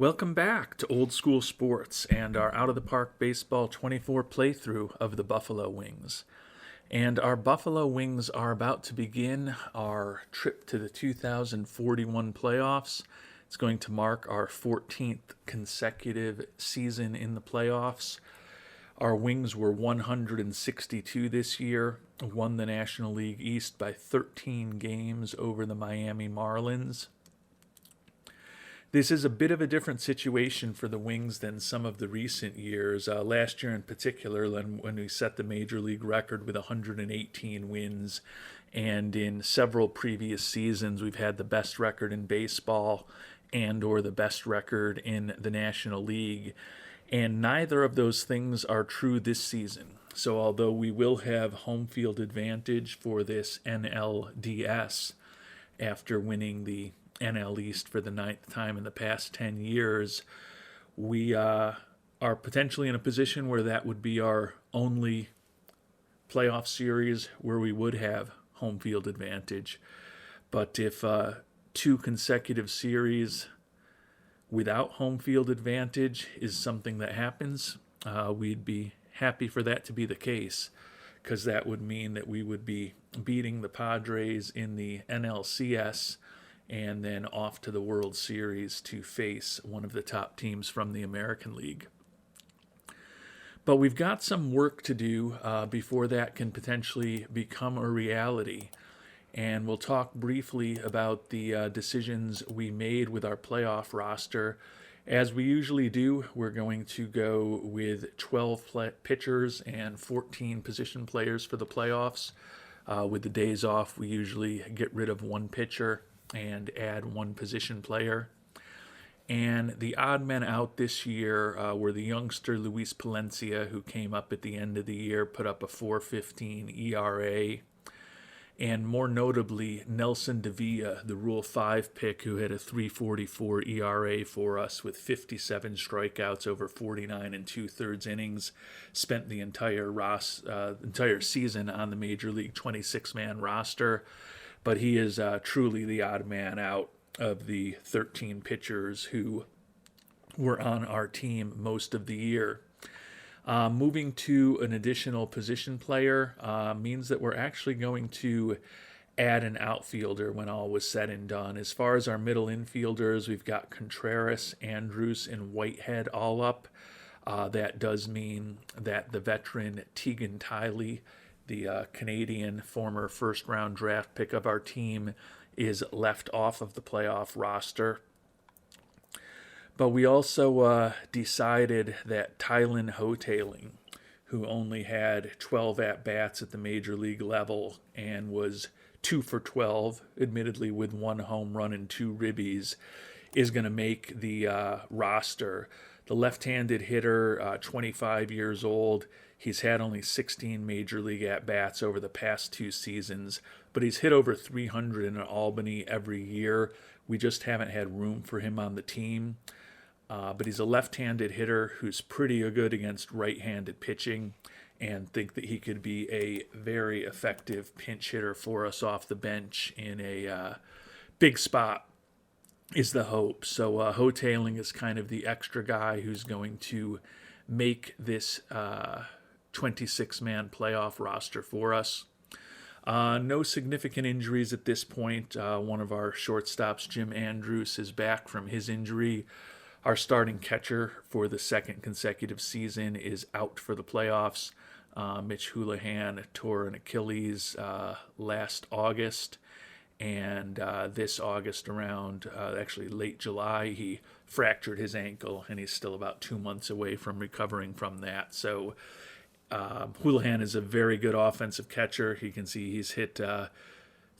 Welcome back to Old School Sports and our Out of the Park Baseball 24 playthrough of the Buffalo Wings. And our Buffalo Wings are about to begin our trip to the 2041 playoffs. It's going to mark our 14th consecutive season in the playoffs. Our Wings were 162 this year, won the National League East by 13 games over the Miami Marlins. This is a bit of a different situation for the Wings than some of the recent years. Last year in particular, when we set the Major League record with 118 wins, and in several previous seasons, we've had the best record in baseball and or the best record in the National League. And neither of those things are true this season. So although we will have home field advantage for this NLDS after winning the NL East for the ninth time in the past 10 years, we are potentially in a position where that would be our only playoff series where we would have home field advantage. But if two consecutive series without home field advantage is something that happens, we'd be happy for that to be the case, because that would mean that we would be beating the Padres in the NLCS and then off to the World Series to face one of the top teams from the American League. But we've got some work to do before that can potentially become a reality. And we'll talk briefly about the decisions we made with our playoff roster. As we usually do, we're going to go with 12 pitchers and 14 position players for the playoffs. With the days off, we usually get rid of one pitcher and add one position player. And the odd men out this year were the youngster Luis Palencia, who came up at the end of the year, put up a 4.15 ERA. And more notably, Nelson Davila, the Rule 5 pick, who had a 3.44 ERA for us with 57 strikeouts over 49 and 2/3 innings, spent the entire season on the Major League 26-man roster. But he is truly the odd man out of the 13 pitchers who were on our team most of the year. Moving to an additional position player means that we're actually going to add an outfielder when all was said and done. As far as our middle infielders, we've got Contreras, Andrus, and Whitehead all up. That does mean that the veteran Teagan Tiley, the Canadian former first-round draft pick of our team, is left off of the playoff roster. But we also decided that Tylen Hotaling, who only had 12 at-bats at the major league level and was 2 for 12, admittedly with 1 home run and 2 ribbies, is going to make the roster. The left-handed hitter, 25 years old, he's had only 16 major league at-bats over the past 2 seasons, but he's hit over 300 in Albany every year. We just haven't had room for him on the team. But he's a left-handed hitter who's pretty good against right-handed pitching, and think that he could be a very effective pinch hitter for us off the bench in a big spot is the hope. So Hotaling is kind of the extra guy who's going to make this 26-man playoff roster for us. No significant injuries at this point. One of our shortstops, Jim Andrus, is back from his injury. Our starting catcher for the second consecutive season is out for the playoffs. Mitch Houlihan tore an Achilles last August, and this August around, actually late July, he fractured his ankle, and he's still about 2 months away from recovering from that. So Houlihan is a very good offensive catcher. You can see he's hit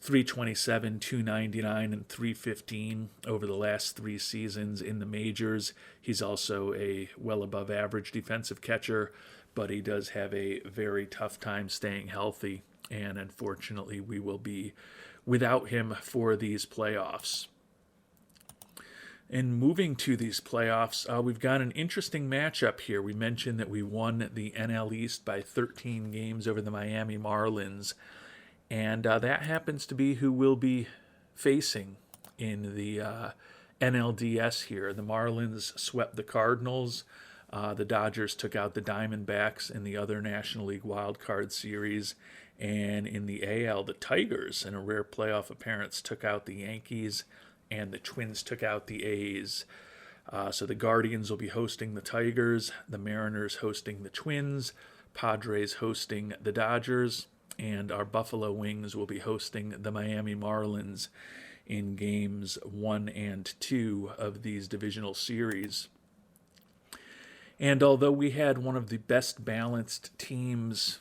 327, 299, and 315 over the last 3 seasons in the majors. He's also a well above average defensive catcher, but he does have a very tough time staying healthy, and unfortunately we will be without him for these playoffs. And moving to these playoffs, we've got an interesting matchup here. We mentioned that we won the NL East by 13 games over the Miami Marlins. And that happens to be who we'll be facing in the NLDS here. The Marlins swept the Cardinals. The Dodgers took out the Diamondbacks in the other National League Wild Card Series. And in the AL, the Tigers, in a rare playoff appearance, took out the Yankees, and the Twins took out the A's. So the Guardians will be hosting the Tigers, the Mariners hosting the Twins, Padres hosting the Dodgers, and our Buffalo Wings will be hosting the Miami Marlins in games 1 and 2 of these divisional series. And although we had one of the best balanced teams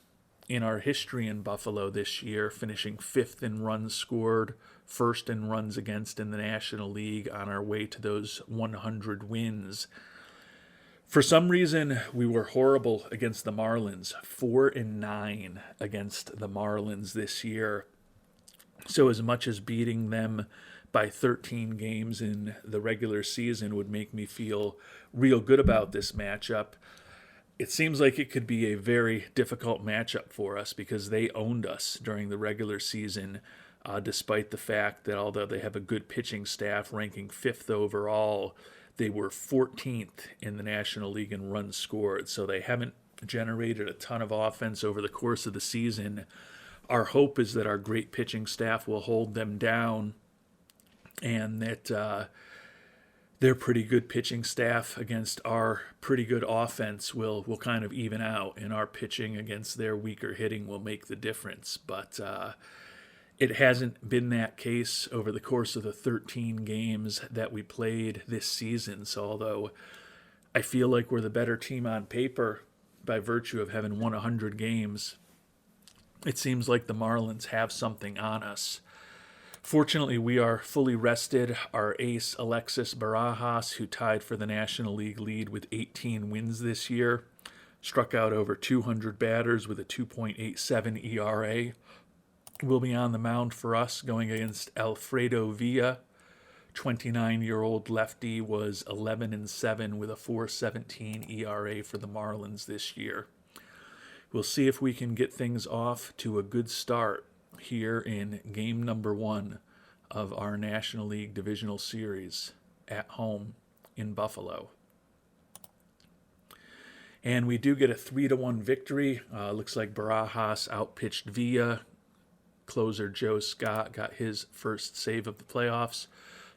in our history in Buffalo this year, finishing 5th in runs scored, 1st in runs against in the National League on our way to those 100 wins, for some reason we were horrible against the Marlins, 4-9 against the Marlins this year. So as much as beating them by 13 games in the regular season would make me feel real good about this matchup, it seems like it could be a very difficult matchup for us because they owned us during the regular season, despite the fact that although they have a good pitching staff ranking 5th overall, they were 14th in the National League in runs scored. So they haven't generated a ton of offense over the course of the season. Our hope is that our great pitching staff will hold them down and that their pretty good pitching staff against our pretty good offense will kind of even out, and our pitching against their weaker hitting will make the difference. But it hasn't been that case over the course of the 13 games that we played this season. So although I feel like we're the better team on paper by virtue of having won 100 games, it seems like the Marlins have something on us. Fortunately, we are fully rested. Our ace, Alexis Barajas, who tied for the National League lead with 18 wins this year, struck out over 200 batters with a 2.87 ERA, will be on the mound for us going against Alfredo Villa. 29-year-old lefty was 11-7 with a 4.17 ERA for the Marlins this year. We'll see if we can get things off to a good start here in game number 1 of our National League Divisional Series at home in Buffalo. And we do get a 3-1 victory. Looks like Barajas outpitched Villa. Closer Joe Scott got his first save of the playoffs.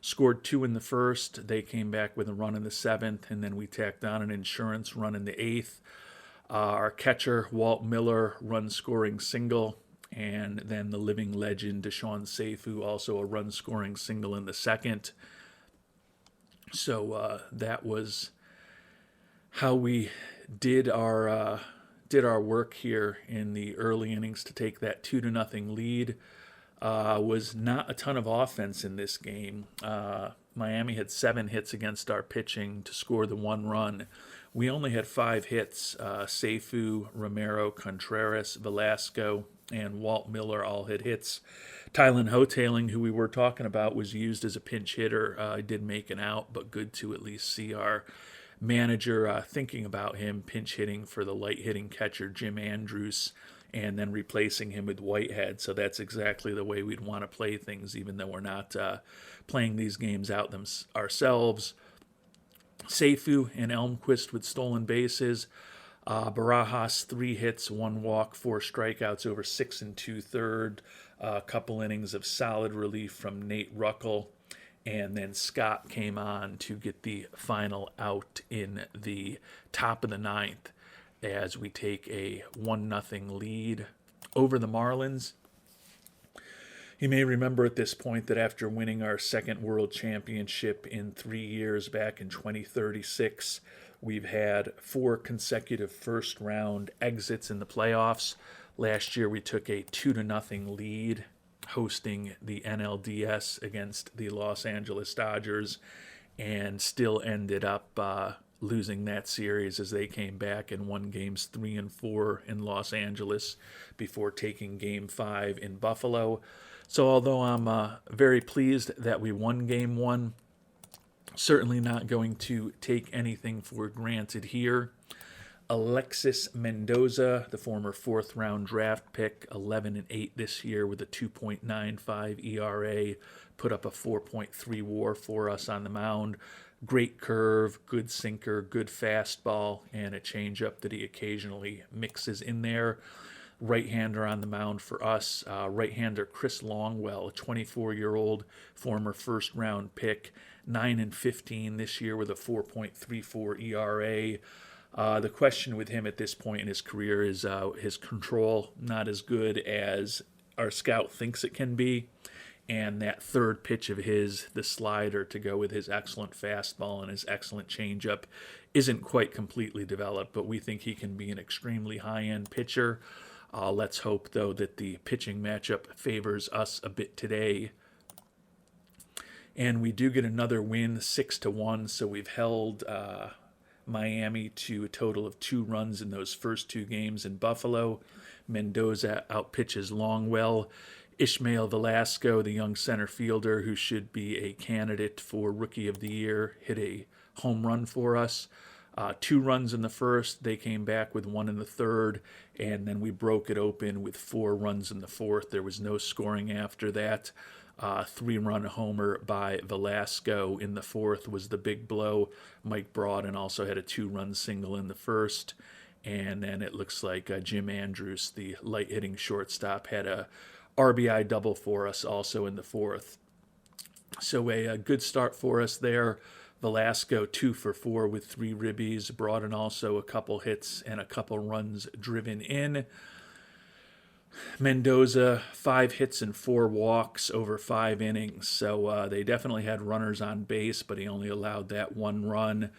Scored 2 in the first. They came back with a run in the 7th, and then we tacked on an insurance run in the 8th. Our catcher, Walt Miller, run-scoring single. And then the living legend, Deshaun Seifu, also a run-scoring single in the 2nd. So that was how we did our work here in the early innings to take that 2-0 lead. Was not a ton of offense in this game. Miami had 7 hits against our pitching to score the 1 run. We only had 5 hits. Seifu, Romero, Contreras, Velasco, and Walt Miller all had hits. Tylen Hotaling, who we were talking about, was used as a pinch hitter. Did make an out, but good to at least see our manager thinking about him pinch hitting for the light hitting catcher Jim Andrews and then replacing him with Whitehead. So that's exactly the way we'd want to play things, even though we're not playing these games out ourselves. Seifu and Elmquist with stolen bases. Barajas, 3 hits, 1 walk, 4 strikeouts over 6 2/3. A couple innings of solid relief from Nate Ruckel. And then Scott came on to get the final out in the top of the 9th as we take a 1-0 lead over the Marlins. You may remember at this point that after winning our 2nd World Championship in 3 years back in 2036, we've had 4 consecutive first-round exits in the playoffs. Last year we took a 2-0 lead hosting the NLDS against the Los Angeles Dodgers and still ended up losing that series as they came back and won games 3 and 4 in Los Angeles before taking game 5 in Buffalo. So although I'm very pleased that we won game 1, certainly not going to take anything for granted here. Alexis Mendoza, the former fourth-round draft pick, 11-8 this year with a 2.95 ERA, put up a 4.3 WAR for us on the mound. Great curve, good sinker, good fastball, and a changeup that he occasionally mixes in there. Right-hander on the mound for us. Right-hander Chris Longwell, a 24-year-old former first-round pick, 9-15 this year with a 4.34 ERA. The question with him at this point in his career is his control not as good as our scout thinks it can be. And that third pitch of his, the slider, to go with his excellent fastball and his excellent changeup, isn't quite completely developed, but we think he can be an extremely high-end pitcher. Let's hope, though, that the pitching matchup favors us a bit today. And we do get another win, 6-1, so we've held Miami to a total of 2 runs in those first 2 games in Buffalo. Mendoza outpitches Longwell. Ishmael Velasco, the young center fielder who should be a candidate for Rookie of the Year, hit a home run for us. 2 runs in the first, they came back with 1 in the third, and then we broke it open with 4 runs in the fourth. There was no scoring after that. 3-run homer by Velasco in the fourth was the big blow. Mike Broaden also had a 2-run single in the first, and then it looks like Jim Andrews, the light-hitting shortstop, had a RBI double for us also in the fourth. So a good start for us there. Velasco 2 for 4 with 3 ribbies. Broaden also a couple hits and a couple runs driven in. Mendoza 5 hits and 4 walks over 5 innings. So they definitely had runners on base, but he only allowed that 1 run.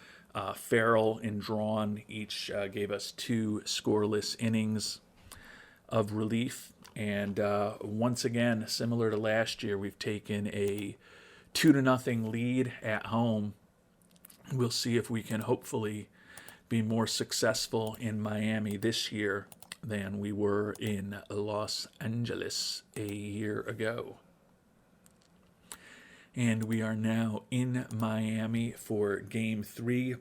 Farrell and Drawn each gave us 2 scoreless innings of relief. And once again, similar to last year, we've taken a 2-0 lead at home. We'll see if we can hopefully be more successful in Miami this year than we were in Los Angeles a year ago. And we are now in Miami for Game 3.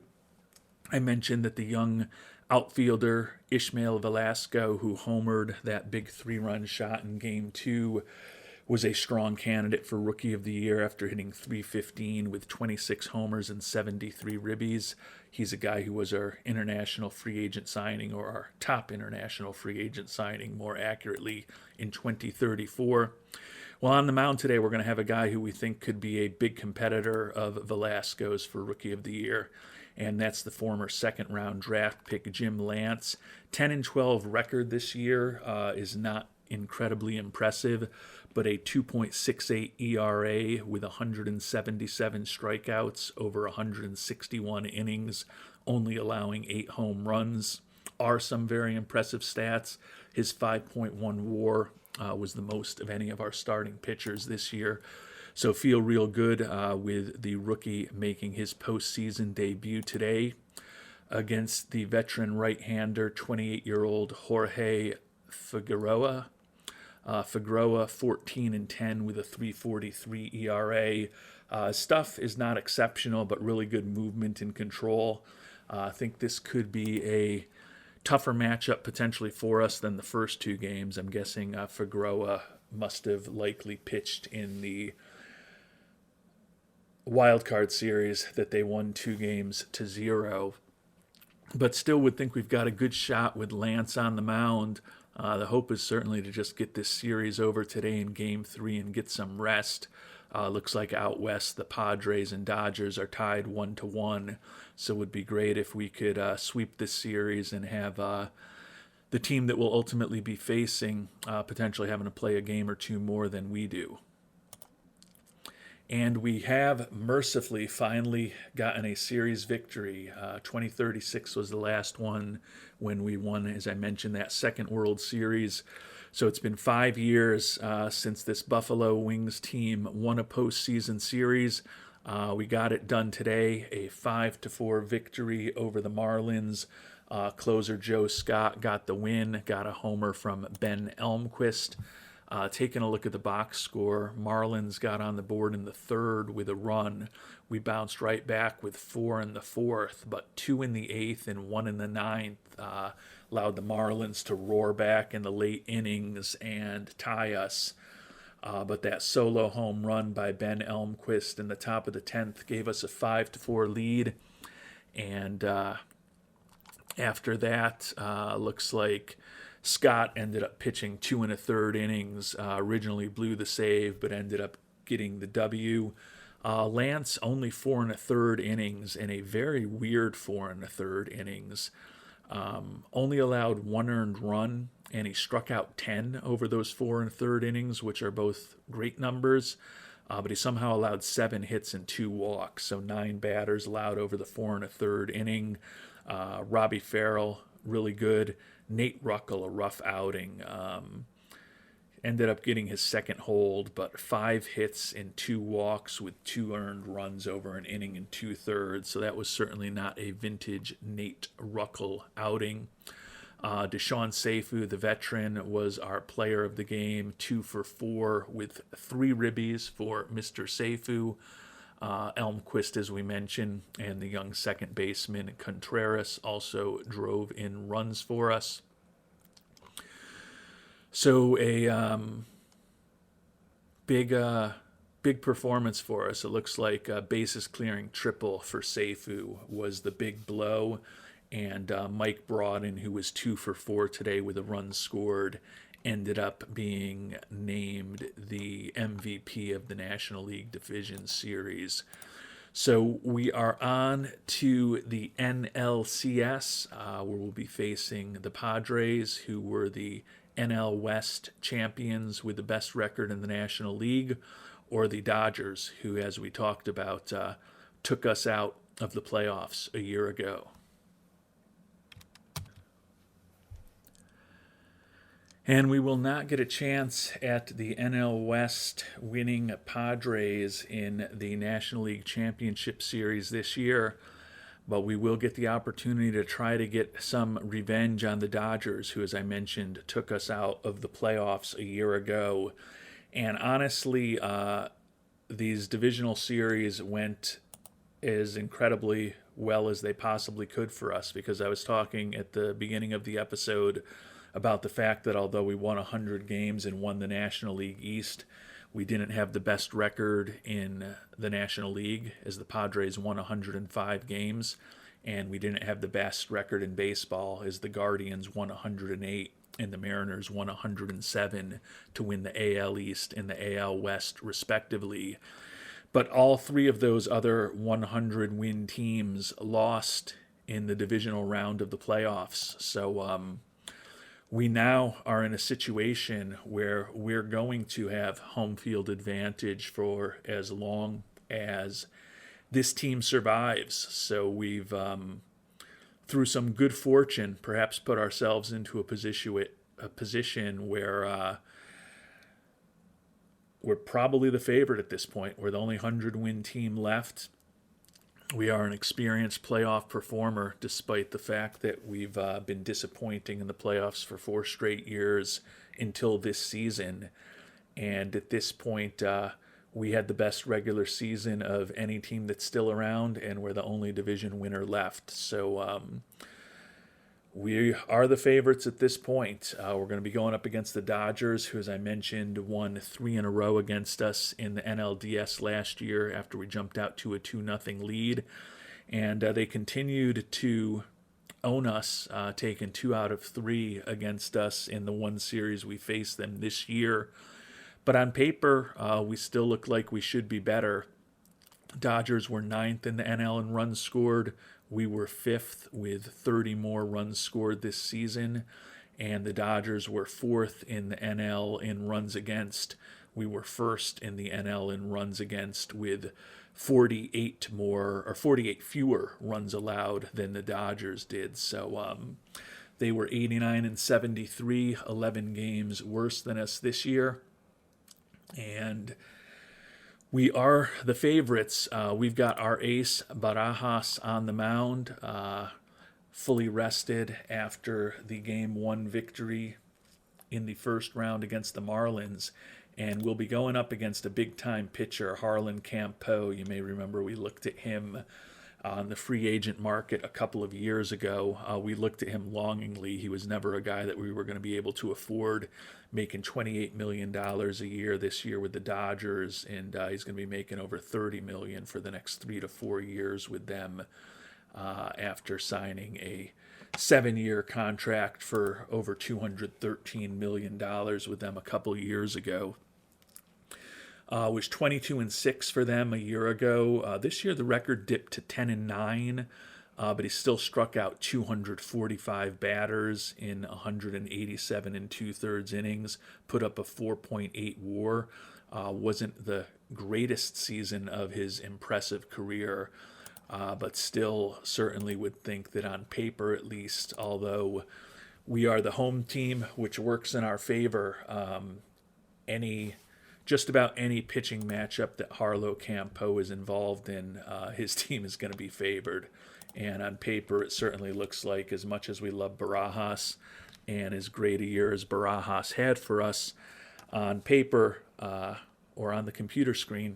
I mentioned that the young outfielder Ishmael Velasco, who homered that big 3-run shot in Game 2, was a strong candidate for Rookie of the Year after hitting .315 with 26 homers and 73 ribbies. He's a guy who was our international free agent signing, or our top international free agent signing, more accurately, in 2034. Well, on the mound today, we're going to have a guy who we think could be a big competitor of Velasco's for Rookie of the Year, and that's the former second-round draft pick Jim Lance. 10-12 record this year is not incredibly impressive, but a 2.68 ERA with 177 strikeouts over 161 innings, only allowing 8 home runs, are some very impressive stats. His 5.1 WAR was the most of any of our starting pitchers this year. So feel real good with the rookie making his postseason debut today against the veteran right-hander, 28-year-old Jorge Figueroa. Figueroa 14-10 with a 3.43 ERA. Stuff is not exceptional, but really good movement and control. I think this could be a tougher matchup potentially for us than the first 2 games. I'm guessing Figueroa must have likely pitched in the wildcard series that they won 2-0. But still would think we've got a good shot with Lance on the mound. The hope is certainly to just get this series over today in Game 3 and get some rest. Looks like out west, the Padres and Dodgers are tied 1-1. So it would be great if we could sweep this series and have the team that will ultimately be facing potentially having to play a game or 2 more than we do. And we have mercifully finally gotten a series victory. 2036 was the last one when we won, as I mentioned, that second World Series. So it's been 5 years since this Buffalo Wings team won a postseason series. We got it done today, a 5-4 victory over the Marlins. Closer Joe Scott got the win, got a homer from Ben Elmquist. Taking a look at the box score, Marlins got on the board in the third with a run. We bounced right back with 4 in the fourth, but 2 in the eighth and 1 in the ninth allowed the Marlins to roar back in the late innings and tie us. But that solo home run by Ben Elmquist in the top of the 10th gave us a 5-4 lead. And after that, looks like Scott ended up pitching 2 1/3 innings. Originally blew the save, but ended up getting the W. Lance only 4 1/3 innings in a very weird 4 1/3 innings. Only allowed 1 earned run, and he struck out 10 over those 4 1/3 innings, which are both great numbers. But he somehow allowed 7 hits and 2 walks, so 9 batters allowed over the 4 1/3 inning. Robbie Farrell, really good. Nate Ruckel, a rough outing. Ended up getting his second hold, but 5 hits and 2 walks with 2 earned runs over an inning and 2/3. So that was certainly not a vintage Nate Ruckel outing. Deshaun Seifu, the veteran, was our player of the game, 2 for 4 with 3 ribbies for Mr. Seifu. Elmquist, as we mentioned, and the young second baseman Contreras also drove in runs for us. So a big performance for us. It looks like a bases clearing triple for Seifu was the big blow. And Mike Broaden, who was 2 for 4 today with a run scored, ended up being named the MVP of the National League Division Series. So we are on to the NLCS, where we'll be facing the Padres, who were the NL West champions with the best record in the National League, or the Dodgers, who, as we talked about, took us out of the playoffs a year ago. And we will not get a chance at the NL West winning Padres in the National League Championship Series this year, but we will get the opportunity to try to get some revenge on the Dodgers, who, as I mentioned, took us out of the playoffs a year ago. And honestly, these divisional series went as incredibly well as they possibly could for us, because I was talking at the beginning of the episode about the fact that although we won 100 games and won the National League East, we didn't have the best record in the National League, as the Padres won 105 games, and we didn't have the best record in baseball, as the Guardians won 108 and the Mariners won 107 to win the AL East and the AL West, respectively. But all 3 of those other 100-win teams lost in the divisional round of the playoffs. So we now are in a situation where we're going to have home field advantage for as long as this team survives. So we've, through some good fortune, perhaps put ourselves into a position where we're probably the favorite at this point. We're the only 100-win team left. We are an experienced playoff performer, despite the fact that we've been disappointing in the playoffs for 4 straight years until this season. And at this point, we had the best regular season of any team that's still around, and we're the only division winner left. So we are the favorites at this point. We're going to be going up against the Dodgers, who, as I mentioned, won 3 in a row against us in the NLDS last year after we jumped out to a 2-0 lead. And they continued to own us, taking 2 out of 3 against us in the one series we faced them this year. But on paper, we still look like we should be better. Dodgers were 9th in the NL in runs scored. We were 5th with 30 more runs scored this season, and the Dodgers were 4th in the NL in runs against. We were 1st in the NL in runs against with 48 fewer runs allowed than the Dodgers did. So they were 89 and 73, 11 games worse than us this year. And we are the favorites. We've got our ace, Barajas, on the mound, fully rested after the Game 1 victory in the first round against the Marlins, and we'll be going up against a big-time pitcher, Harlan Campeau. You may remember we looked at him on the free agent market a couple of years ago. We looked at him longingly. He was never a guy that we were going to be able to afford, making $28 million a year this year with the Dodgers, and he's going to be making over $30 million for the next 3 to 4 years with them after signing a 7-year contract for over $213 million with them a couple years ago. Was 22-6 for them a year ago. This year the record dipped to 10-9, but he still struck out 245 batters in 187 and 2/3 innings, put up a 4.8 WAR. Wasn't the greatest season of his impressive career, but still certainly would think that on paper at least, although we are the home team, which works in our favor, just about any pitching matchup that Harlan Campeau is involved in, his team is going to be favored. And on paper, it certainly looks like, as much as we love Barajas and as great a year as Barajas had for us, on paper or on the computer screen,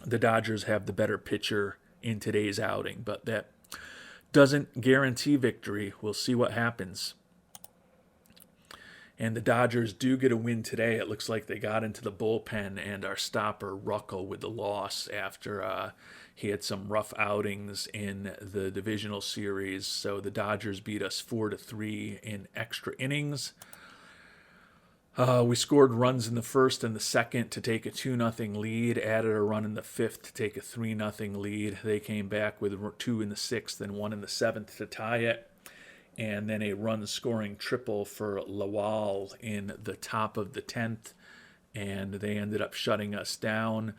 the Dodgers have the better pitcher in today's outing. But that doesn't guarantee victory. We'll see what happens. And the Dodgers do get a win today. It looks like they got into the bullpen, and our stopper, Ruckel, with the loss after he had some rough outings in the divisional series. So the Dodgers beat us 4-3 in extra innings. We scored runs in the first and the second to take a 2-0 lead, added a run in the fifth to take a 3-0 lead. They came back with 2 in the sixth and 1 in the seventh to tie it. And then a run-scoring triple for Lawal in the top of the 10th, and they ended up shutting us down.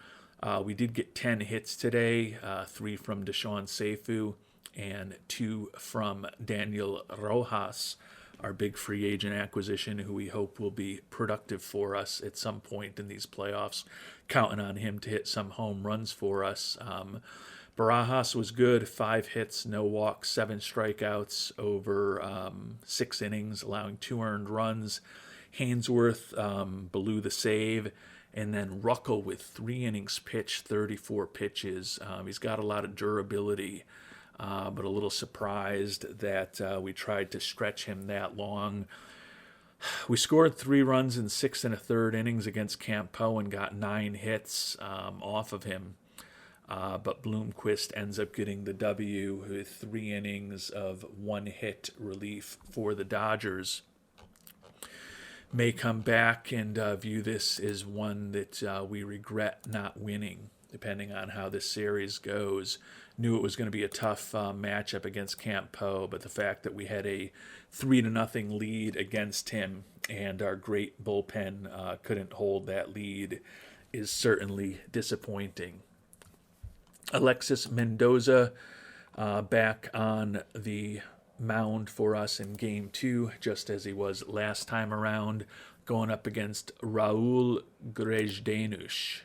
We did get 10 hits today, 3 from Deshaun Seifu and 2 from Daniel Rojas, our big free agent acquisition, who we hope will be productive for us at some point in these playoffs, counting on him to hit some home runs for us. Barajas was good, 5 hits, no walks, 7 strikeouts over 6 innings, allowing 2 earned runs. Hainsworth blew the save, and then Ruckel with 3 innings pitched, 34 pitches. He's got a lot of durability, but a little surprised that we tried to stretch him that long. We scored 3 runs in 6 1/3 innings against Campeau and got 9 hits off of him. But Bloomquist ends up getting the W with 3 innings of 1-hit relief for the Dodgers. May come back and view this as one that we regret not winning, depending on how this series goes. Knew it was going to be a tough matchup against Campeau, but the fact that we had a 3-0 lead against him and our great bullpen couldn't hold that lead is certainly disappointing. Alexis Mendoza back on the mound for us in Game 2, just as he was last time around, going up against Raul Grejdenush,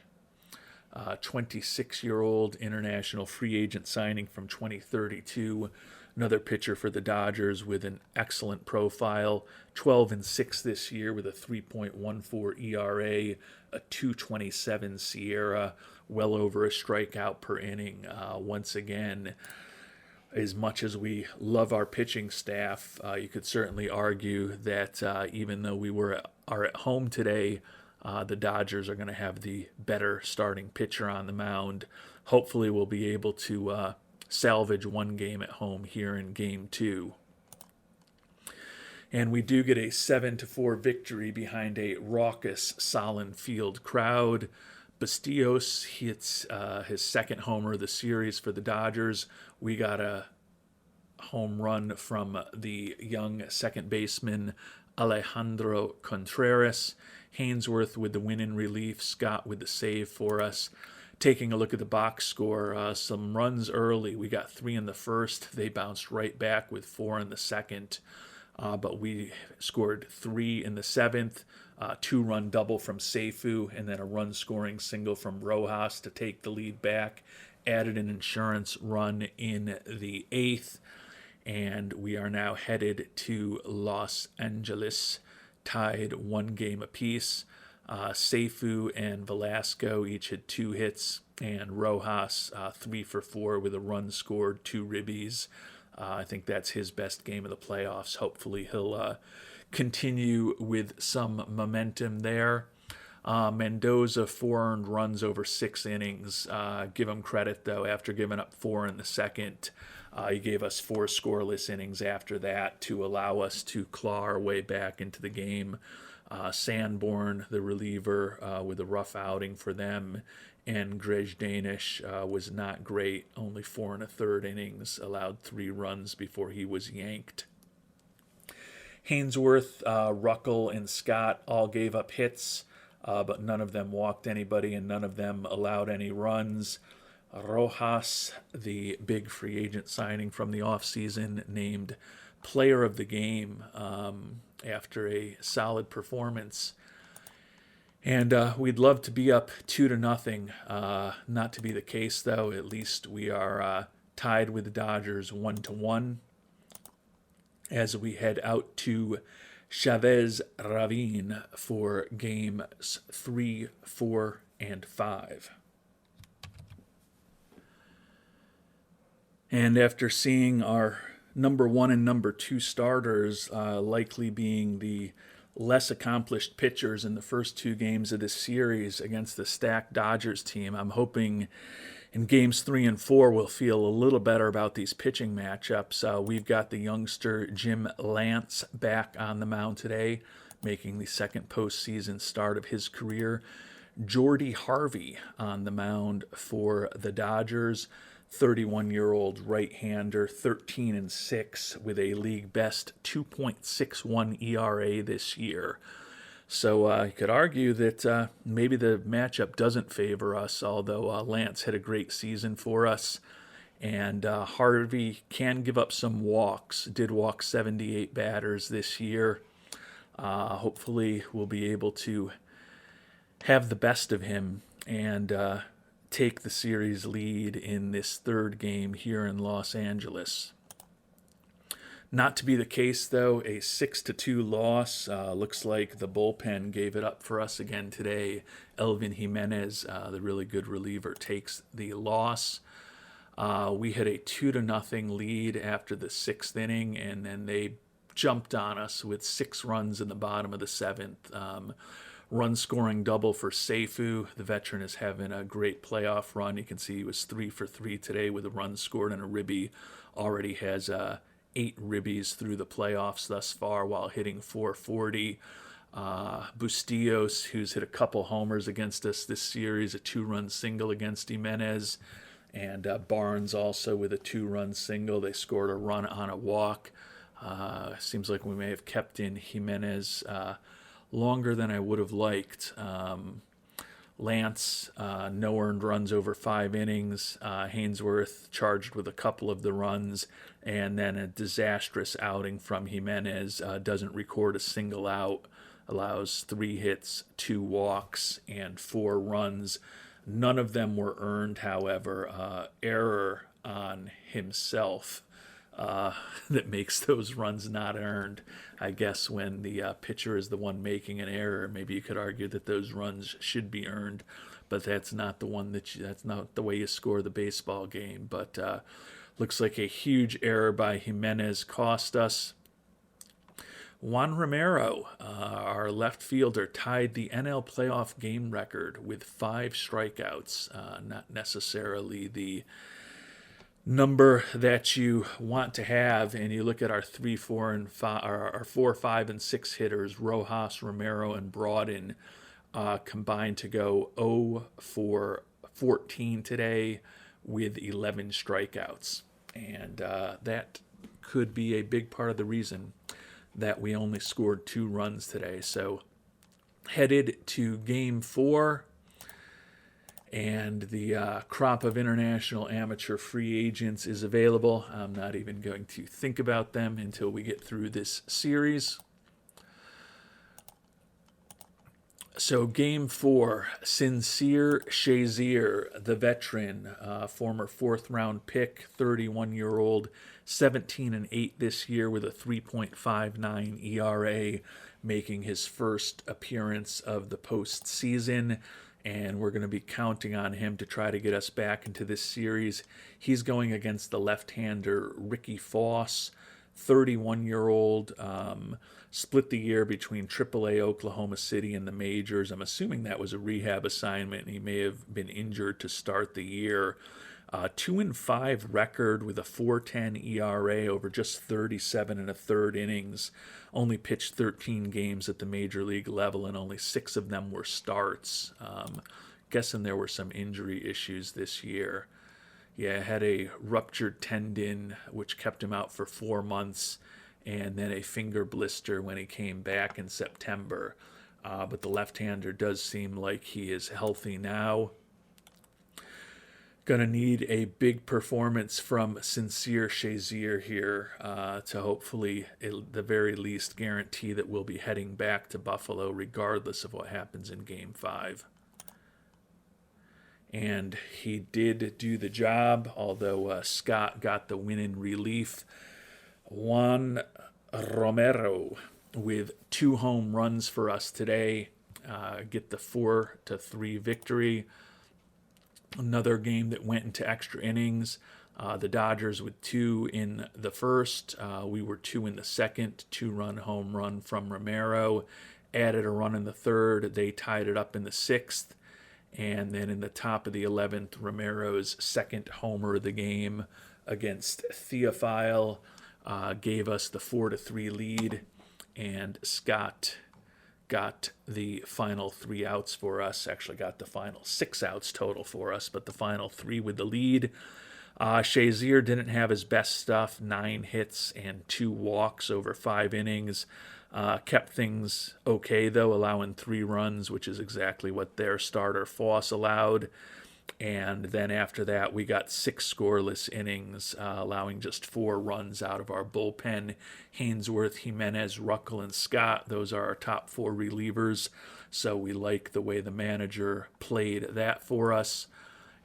26-year-old international free agent signing from 2032. Another pitcher for the Dodgers with an excellent profile, 12-6 this year with a 3.14 ERA, a 2.27 Sierra, well over a strikeout per inning. Once again, as much as we love our pitching staff, you could certainly argue that even though we are at home today, the Dodgers are going to have the better starting pitcher on the mound. Hopefully we'll be able to salvage one game at home here in Game 2. And we do get a 7-4 victory behind a raucous Solon Field crowd. Bastillos hits his second homer of the series for the Dodgers. We got a home run from the young second baseman Alejandro Contreras. Hainsworth with the win in relief. Scott with the save for us. Taking a look at the box score, some runs early. We got 3 in the first. They bounced right back with 4 in the second. But we scored 3 in the 7th. 2-run double from Seifu, and then a run-scoring single from Rojas to take the lead back. Added an insurance run in the 8th. And we are now headed to Los Angeles tied 1 game apiece. Seifu and Velasco each had 2 hits, and Rojas 3 for 4 with a run scored, 2 ribbies. I think that's his best game of the playoffs. Hopefully he'll continue with some momentum there. Mendoza 4 earned runs over 6 innings. Give him credit, though, after giving up 4 in the second. He gave us 4 scoreless innings after that to allow us to claw our way back into the game. Sanborn, the reliever, with a rough outing for them, and Grej Danish was not great. Only 4 1/3 innings, allowed 3 runs before he was yanked. Hainsworth, Ruckel, and Scott all gave up hits, but none of them walked anybody and none of them allowed any runs. Rojas, the big free agent signing from the offseason, named player of the game after a solid performance. And we'd love to be up 2-0. Not to be the case, though. At least we are tied with the Dodgers 1-1 as we head out to Chavez Ravine for games 3, 4, and 5. And after seeing our number 1 and number 2 starters likely being the less accomplished pitchers in the first 2 games of this series against the stacked Dodgers team, I'm hoping in games 3 and 4 we'll feel a little better about these pitching matchups. We've got the youngster Jim Lance back on the mound today, making the second postseason start of his career. Jordy Harvey on the mound for the Dodgers. 31-year-old right-hander, 13-6 with a league best 2.61 ERA this year. So you could argue that maybe the matchup doesn't favor us, although Lance had a great season for us. And Harvey can give up some walks, did walk 78 batters this year. Hopefully we'll be able to have the best of him and take the series lead in this 3rd game here in Los Angeles. Not to be the case, though. A 6-2 loss. Looks like the bullpen gave it up for us again today. Elvin Jimenez, the really good reliever, takes the loss. We had a 2-0 lead after the 6th inning, and then they jumped on us with 6 runs in the bottom of the 7th. Run-scoring double for Seifu. The veteran is having a great playoff run. You can see he was 3 for 3 today with a run scored and a ribby. Already has 8 ribbies through the playoffs thus far while hitting .440. Bustillos, who's hit a couple homers against us this series, a 2-run single against Jimenez. And Barnes also with a 2-run single. They scored a run on a walk. Seems like we may have kept in Jimenez longer than I would have liked. Lance, no earned runs over 5 innings. Hainsworth charged with a couple of the runs, and then a disastrous outing from Jimenez. Doesn't record a single out, allows 3 hits, 2 walks, and 4 runs. None of them were earned, however. Error on himself that makes those runs not earned. I guess when the pitcher is the one making an error, maybe you could argue that those runs should be earned, but that's not the way you score the baseball game. But looks like a huge error by Jimenez cost us. Juan Romero, our left fielder, tied the NL playoff game record with 5 strikeouts. Not necessarily the number that you want to have, and you look at our 3, 4, and 5, our 4, 5, and 6 hitters, Rojas, Romero, and Broaden, combined to go 0 for 14 today with 11 strikeouts, and that could be a big part of the reason that we only scored 2 runs today. So headed to Game 4. And the crop of international amateur free agents is available. I'm not even going to think about them until we get through this series. So game 4, Sincere Shazier, the veteran, former fourth round pick, 31-year-old, 17-8 this year with a 3.59 ERA, making his first appearance of the postseason. And we're going to be counting on him to try to get us back into this series. He's going against the left-hander Ricky Foss, 31-year-old, split the year between AAA Oklahoma City and the majors. I'm assuming that was a rehab assignment. He may have been injured to start the year. 2-5 record with a 4.10 ERA over just 37 and a third innings. Only pitched 13 games at the major league level, and only 6 of them were starts. Guessing there were some injury issues this year. Yeah, had a ruptured tendon, which kept him out for 4 months, and then a finger blister when he came back in September. But the left-hander does seem like he is healthy now. Going to need a big performance from Sincere Shazier here to hopefully, at the very least, guarantee that we'll be heading back to Buffalo regardless of what happens in Game 5. And he did do the job, although Scott got the win in relief. Juan Romero with 2 home runs for us today, get the 4-3 victory. Another game that went into extra innings. The Dodgers with 2 in the first. We were 2 in the second. 2-run home run from Romero. Added a run in the third. They tied it up in the 6th. And then in the top of the 11th, Romero's second homer of the game against Theophile gave us the 4-3 lead. And Scott got the final 3 outs for us. Actually got the final 6 outs total for us, but the final 3 with the lead. Shazier didn't have his best stuff. 9 hits and 2 walks over 5 innings. Kept things okay, though, allowing 3 runs, which is exactly what their starter Foss allowed. And then after that, we got 6 scoreless innings, allowing just 4 runs out of our bullpen. Hainsworth, Jimenez, Ruckel, and Scott, those are our top 4 relievers. So we like the way the manager played that for us.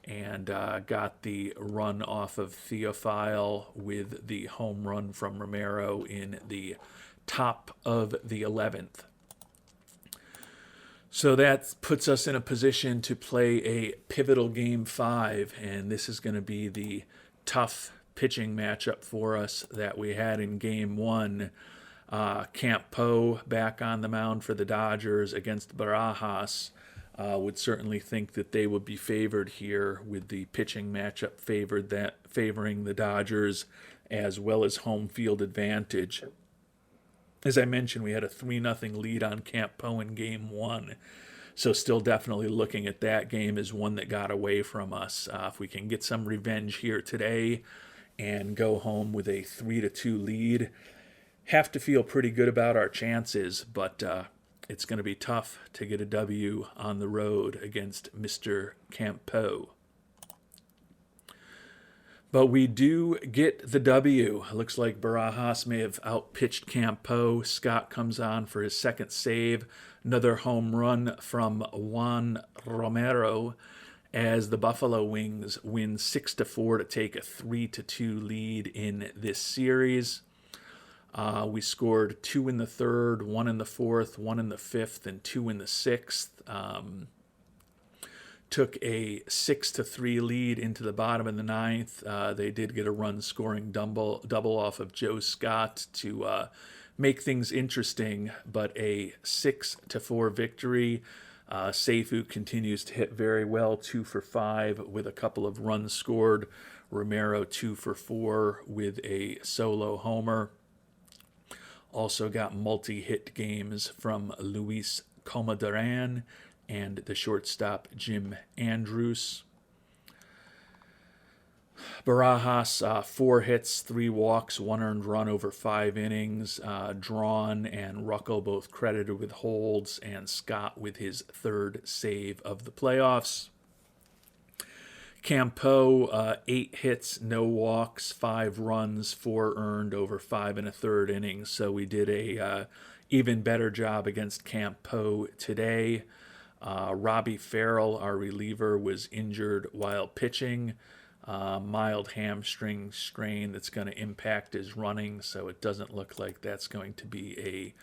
And got the run off of Theophile with the home run from Romero in the top of the 11th. So that puts us in a position to play a pivotal Game 5, and this is going to be the tough pitching matchup for us that we had in Game 1. Campo back on the mound for the Dodgers against Barajas. Would certainly think that they would be favored here with the pitching matchup favoring the Dodgers, as well as home field advantage. As I mentioned, we had a 3-0 lead on Campo in Game 1, so still definitely looking at that game as one that got away from us. If we can get some revenge here today and go home with a 3-2 lead, have to feel pretty good about our chances, but it's going to be tough to get a W on the road against Mr. Campo. But we do get the W. Looks like Barajas may have outpitched Campo. Scott comes on for his second save. Another home run from Juan Romero as the Buffalo Wings win 6-4 to take a 3-2 lead in this series. We scored 2 in the third, 1 in the fourth, 1 in the fifth, and 2 in the sixth. Took a 6-3 lead into the bottom of the ninth. They did get a run-scoring double off of Joe Scott to make things interesting, but a 6-4 victory. Seifu continues to hit very well, 2 for 5 with a couple of runs scored. Romero 2 for 4 with a solo homer. Also got multi-hit games from Luis Comadran and the shortstop Jim Andrews. Barajas, 4 hits, 3 walks, 1 earned run over 5 innings. Drawn and Ruckel both credited with holds, and Scott with his 3rd save of the playoffs. Campo, 8 hits, no walks, 5 runs, 4 earned over 5 1/3 innings. So we did a even better job against Campo today. Robbie Farrell, our reliever, was injured while pitching. Mild hamstring strain that's going to impact his running, so it doesn't look like that's going to be a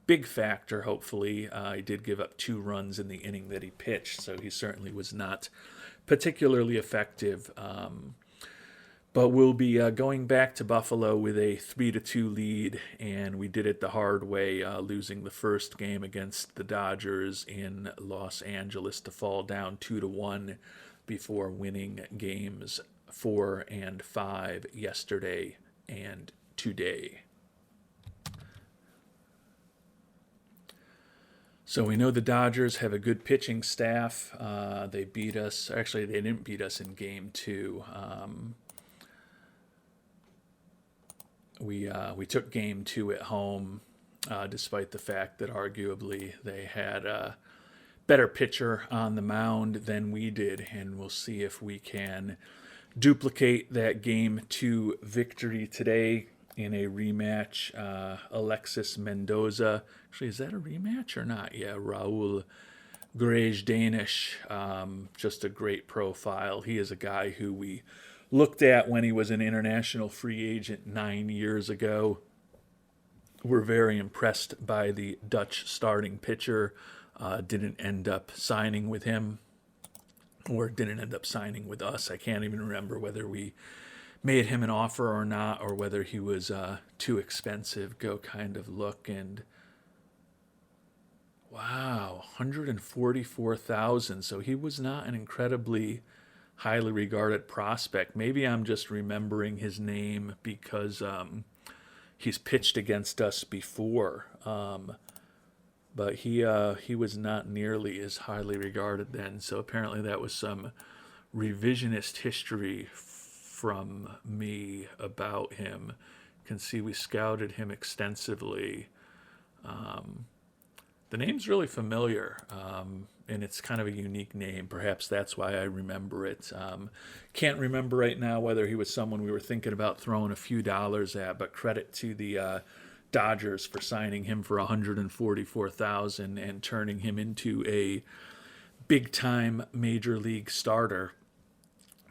big factor, hopefully. He did give up 2 runs in the inning that he pitched, so he certainly was not particularly effective. But we'll be going back to Buffalo with a 3-2 lead, and we did it the hard way, losing the first game against the Dodgers in Los Angeles to fall down 2-1 before winning games 4 and 5 yesterday and today. So we know the Dodgers have a good pitching staff. They beat us. Actually, they didn't beat us in Game 2. We took Game 2 at home, despite the fact that arguably they had a better pitcher on the mound than we did, and we'll see if we can duplicate that Game 2 victory today in a rematch. Alexis Mendoza. Actually, is that a rematch or not? Yeah, Raul Grage-Danish. Just a great profile. He is a guy who we looked at when he was an international free agent 9 years ago. We're very impressed by the Dutch starting pitcher. Didn't end up signing with him, or didn't end up signing with us. I can't even remember whether we made him an offer or not, or whether he was too expensive. Go kind of look, and wow, 144,000. So he was not an incredibly highly regarded prospect. Maybe I'm just remembering his name because he's pitched against us before. But he was not nearly as highly regarded then. So apparently that was some revisionist history from me about him. You can see we scouted him extensively. The name's really familiar, and it's kind of a unique name. Perhaps that's why I remember it. Can't remember right now whether he was someone we were thinking about throwing a few dollars at, but credit to the Dodgers for signing him for $144,000 and turning him into a big-time major league starter.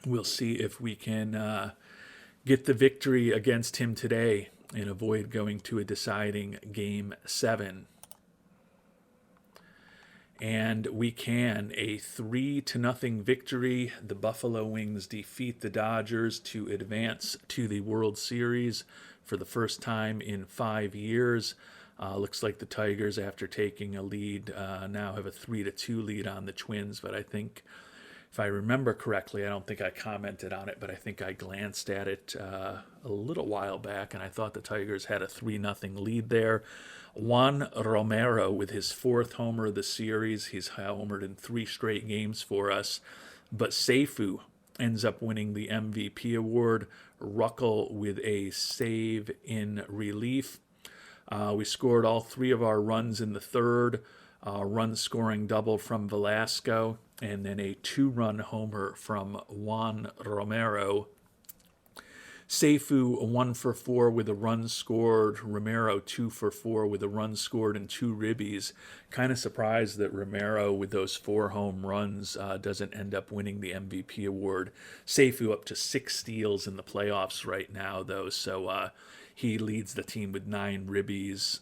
We'll see if we can get the victory against him today and avoid going to a deciding Game 7. And we can. A 3-0 victory. The Buffalo Wings defeat the Dodgers to advance to the World Series for the first time in 5 years. Looks like the Tigers, after taking a lead, now have a 3-2 lead on the Twins. But I think, if I remember correctly, I don't think I commented on it, but I think I glanced at it a little while back, and I thought the Tigers had a 3-0 lead there. Juan Romero with his 4th homer of the series. He's homered in 3 straight games for us. But Seifu ends up winning the MVP award. Ruckel with a save in relief. We scored all 3 of our runs in the 3rd. Run-scoring double from Velasco, and then a 2-run homer from Juan Romero. Seifu 1 for 4 with a run scored. Romero 2 for 4 with a run scored and 2 ribbies. Kind of surprised that Romero, with those 4 home runs, doesn't end up winning the MVP award. Seifu up to 6 steals in the playoffs right now, though, so he leads the team with 9 ribbies.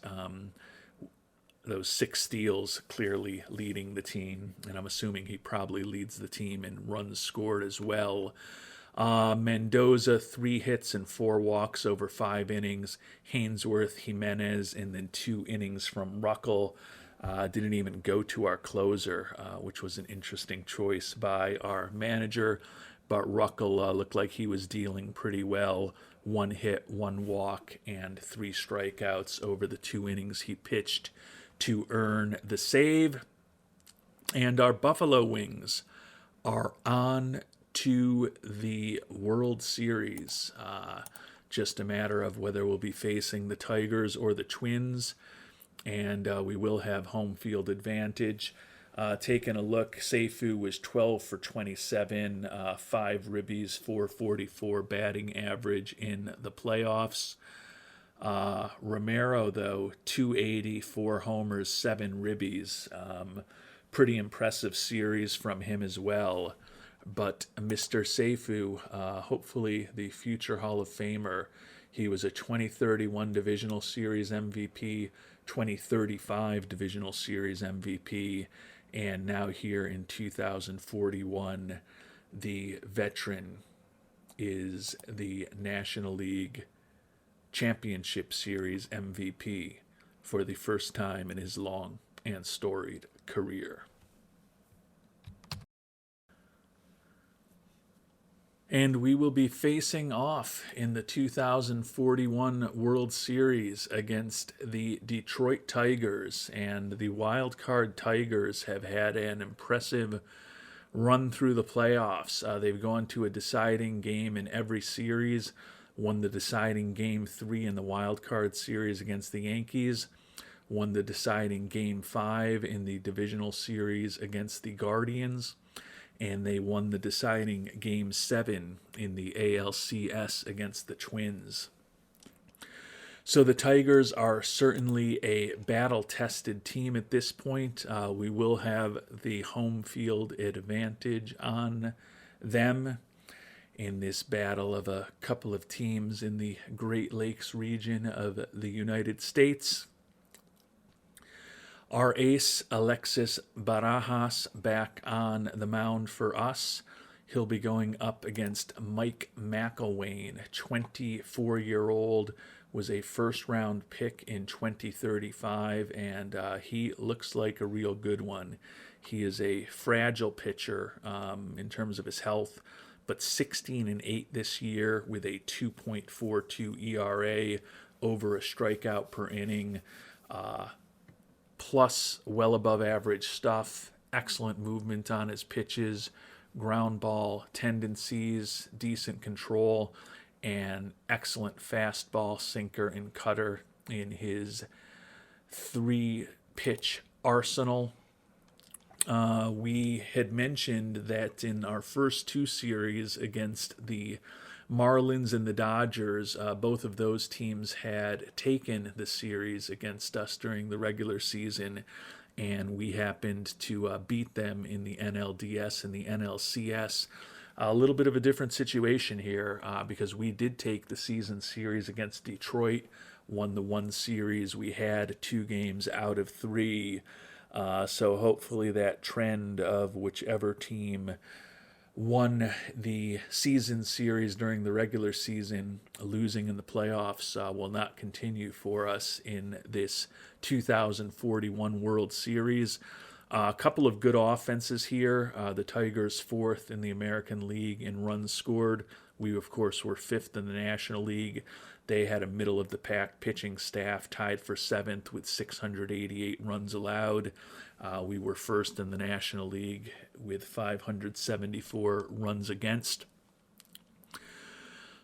Those 6 steals clearly leading the team, and I'm assuming he probably leads the team in runs scored as well. Mendoza, 3 hits and 4 walks over 5 innings. Hainsworth, Jimenez, and then 2 innings from Ruckel. Didn't even go to our closer, which was an interesting choice by our manager. But Ruckel looked like he was dealing pretty well. 1 hit, 1 walk, and 3 strikeouts over the 2 innings he pitched to earn the save. And our Buffalo Wings are on to the World Series. Just a matter of whether we'll be facing the Tigers or the Twins, and we will have home field advantage. Taking a look, Seifu was 12 for 27, 5 ribbies, 444 batting average in the playoffs. Romero, though, 280, 4 homers, 7 ribbies. Pretty impressive series from him as well. But Mr. Seifu, hopefully the future Hall of Famer, he was a 2031 Divisional Series MVP, 2035 Divisional Series MVP, and now here in 2041, the veteran is the National League Championship Series MVP for the first time in his long and storied career. And we will be facing off in the 2041 World Series against the Detroit Tigers. And the Wild Card Tigers have had an impressive run through the playoffs. They've gone to a deciding game in every series, won the deciding Game 3 in the Wild Card Series against the Yankees, won the deciding Game 5 in the Divisional Series against the Guardians, and they won the deciding Game 7 in the ALCS against the Twins. So the Tigers are certainly a battle-tested team at this point. We will have the home field advantage on them in this battle of a couple of teams in the Great Lakes region of the United States. Our ace, Alexis Barajas, back on the mound for us. He'll be going up against Mike McElwain, 24-year-old, was a first-round pick in 2035, and he looks like a real good one. He is a fragile pitcher in terms of his health, but 16-8 this year with a 2.42 ERA, over a strikeout per inning, plus well above average stuff, excellent movement on his pitches, ground ball tendencies, decent control, and excellent fastball, sinker, and cutter in his 3-pitch arsenal. We had mentioned that in our first 2 series against the Marlins and the Dodgers, both of those teams had taken the series against us during the regular season, and we happened to beat them in the NLDS and the NLCS. A little bit of a different situation here because we did take the season series against Detroit, won the 1 series. We had 2 games out of 3. So hopefully that trend of whichever team won the season series during the regular season, losing in the playoffs, will not continue for us in this 2041 World Series. A couple of good offenses here. The Tigers 4th in the American League in runs scored. We, of course, were 5th in the National League. They had a middle-of-the-pack pitching staff tied for 7th with 688 runs allowed. We were 1st in the National League with 574 runs against.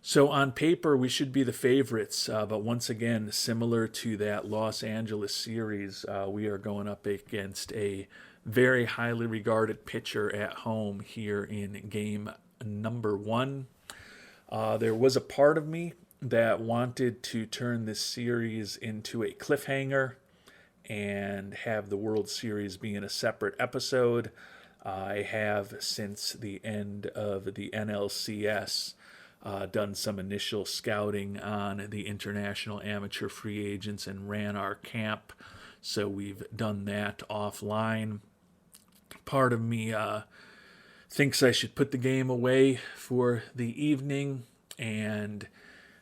So on paper, we should be the favorites, but once again, similar to that Los Angeles series, we are going up against a very highly regarded pitcher at home here in game number 1. There was a part of me that wanted to turn this series into a cliffhanger and have the World Series be in a separate episode. I have, since the end of the NLCS, done some initial scouting on the international amateur free agents and ran our camp, so we've done that offline. Part of me thinks I should put the game away for the evening and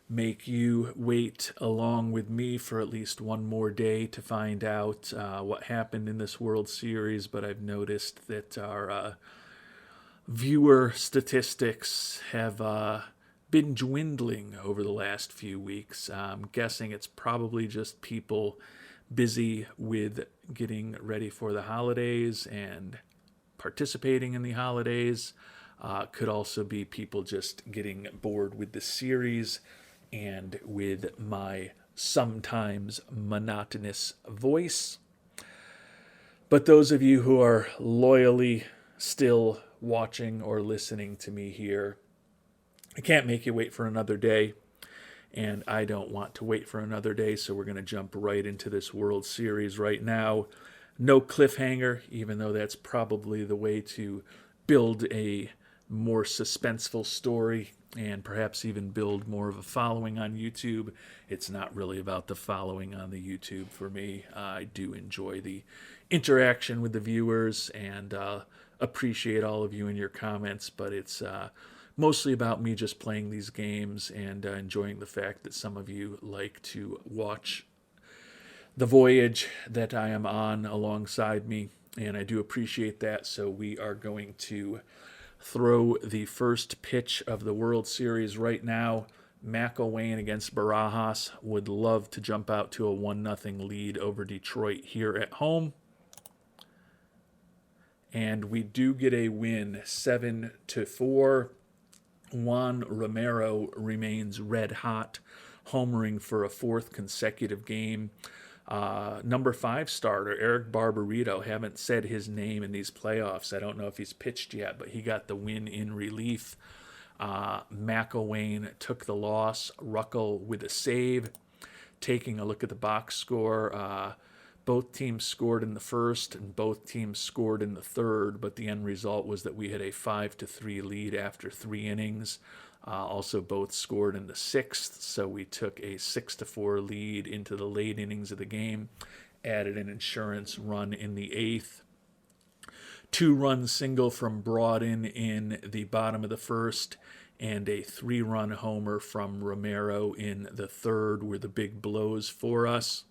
make you wait along with me for at least one more day to find out what happened in this World Series, but I've noticed that our viewer statistics have been dwindling over the last few weeks. I'm guessing it's probably just people busy with getting ready for the holidays and participating in the holidays. Could also be people just getting bored with the series and with my sometimes monotonous voice. But those of you who are loyally still watching or listening to me here, I can't make you wait for another day. and I don't want to wait for another day, so we're going to jump right into this World Series right now. No cliffhanger, even though that's probably the way to build a more suspenseful story and perhaps even build more of a following on YouTube. It's not really about the following on the YouTube for me. I do enjoy the interaction with the viewers and appreciate all of you and your comments, but it's mostly about me just playing these games and enjoying the fact that some of you like to watch the voyage that I am on alongside me, and I do appreciate that. So we are going to throw the first pitch of the World Series right now. McIlwain against Barajas. Would love to jump out to a 1-0 lead over Detroit here at home. And we do get a win, 7-4. Juan Romero remains red hot, homering for a 4th consecutive game. Number 5 starter, Eric Barbarito, haven't said his name in these playoffs. I don't know if he's pitched yet, but he got the win in relief. McIlwain took the loss. Ruckel with a save. Taking a look at the box score, both teams scored in the first and both teams scored in the third, but the end result was that we had a 5-3 lead after 3 innings. Also, both scored in the 6th, so we took a 6-4 lead into the late innings of the game, added an insurance run in the 8th. 2-run single from Broaden in the bottom of the 1st, and a 3-run homer from Romero in the 3rd were the big blows for us.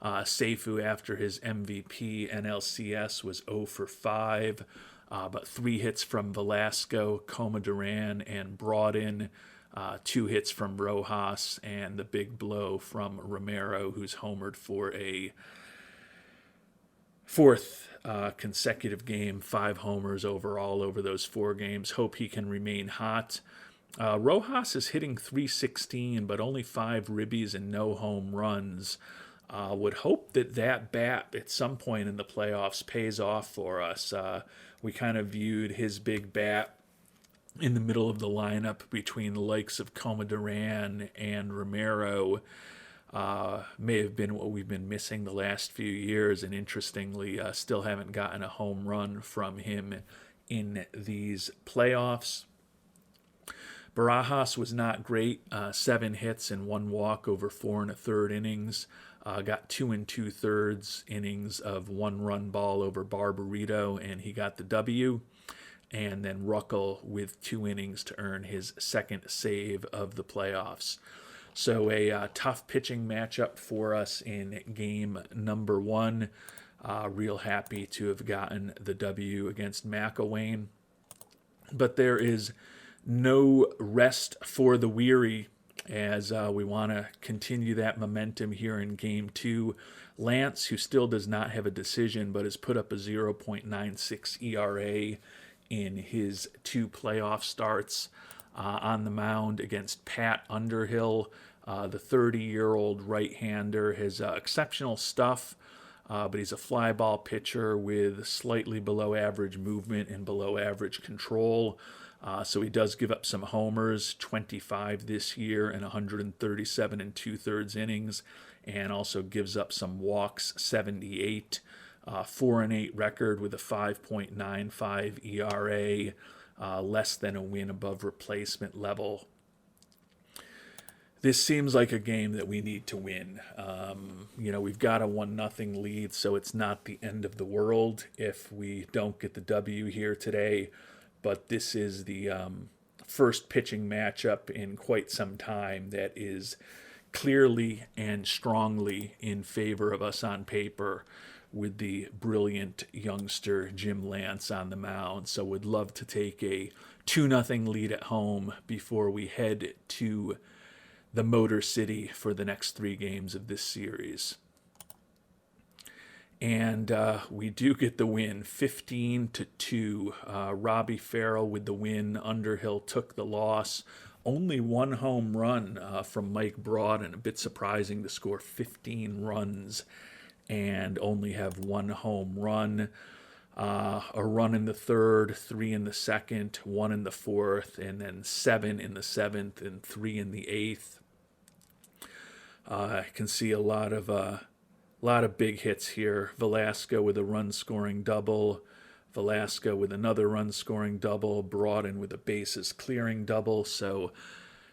Seifu, after his MVP NLCS, was 0 for 5. But 3 hits from Velasco, Coma Duran, and Broaden. 2 hits from Rojas, and the big blow from Romero, who's homered for a 4th consecutive game. 5 homers overall over those 4 games. Hope he can remain hot. Rojas is hitting .316, but only 5 ribbies and no home runs. Would hope that bat at some point in the playoffs pays off for us. We kind of viewed his big bat in the middle of the lineup between the likes of Coma Duran and Romero. May have been what we've been missing the last few years, and interestingly, still haven't gotten a home run from him in these playoffs. Barajas was not great. 7 hits and 1 walk over 4 1/3 innings. Got 2 2/3 innings of 1-run ball over Barbarito, and he got the W. And then Ruckel with 2 innings to earn his 2nd save of the playoffs. So a tough pitching matchup for us in game number 1. Real happy to have gotten the W against McIlwain. But there is no rest for the weary, as we want to continue that momentum here in Game 2. Lance, who still does not have a decision, but has put up a 0.96 ERA in his 2 playoff starts, on the mound against Pat Underhill. The 30-year-old right-hander has exceptional stuff, but he's a fly ball pitcher with slightly below average movement and below average control. So he does give up some homers, 25 this year and 137 2/3 innings, and also gives up some walks, 78. 4-8 record with a 5.95 ERA, less than a win above replacement level. This seems like a game that we need to win. We've got a 1-0 lead, so it's not the end of the world if we don't get the W here today. But this is the first pitching matchup in quite some time that is clearly and strongly in favor of us on paper, with the brilliant youngster Jim Lance on the mound. So would love to take a 2-0 lead at home before we head to the Motor City for the next 3 games of this series. And we do get the win, 15-2. Robbie Farrell with the win. Underhill took the loss. Only 1 home run from Mike Broad, and a bit surprising to score 15 runs and only have 1 home run. A run in the 3rd, 3 in the 2nd, 1 in the 4th, and then 7 in the 7th and 3 in the 8th. I can see a lot of big hits here. Velasco with a run-scoring double, Velasco with another run-scoring double, Broaden with a bases-clearing double. So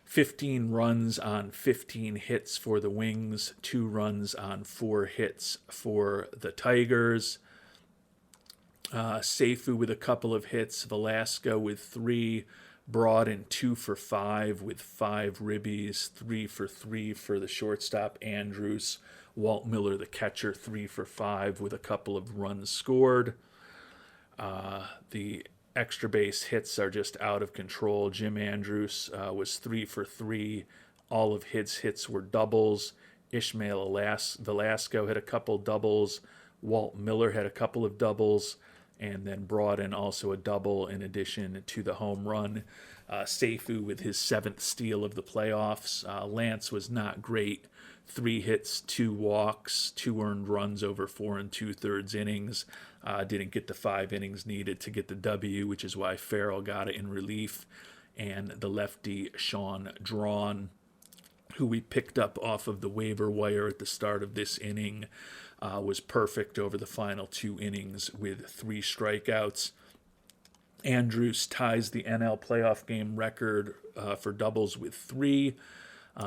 15 runs on 15 hits for the Wings, 2 runs on 4 hits for the Tigers. Seifu with a couple of hits, Velasco with 3, Broaden 2 for 5 with 5 ribbies, 3 for 3 for the shortstop Andrews. Walt Miller, the catcher, 3 for 5 with a couple of runs scored. The extra base hits are just out of control. Jim Andrews was 3 for 3. All of his hits were doubles. Ishmael Velasco had a couple doubles. Walt Miller had a couple of doubles. And then Broaden also a double in addition to the home run. Seifu with his 7th steal of the playoffs. Lance was not great. 3 hits, 2 walks, 2 earned runs over 4 2/3 innings. Didn't get the 5 innings needed to get the W, which is why Farrell got it in relief. And the lefty Sean Drawn, who we picked up off of the waiver wire at the start of this inning, was perfect over the final 2 innings with 3 strikeouts. Andrews ties the NL playoff game record for doubles with 3.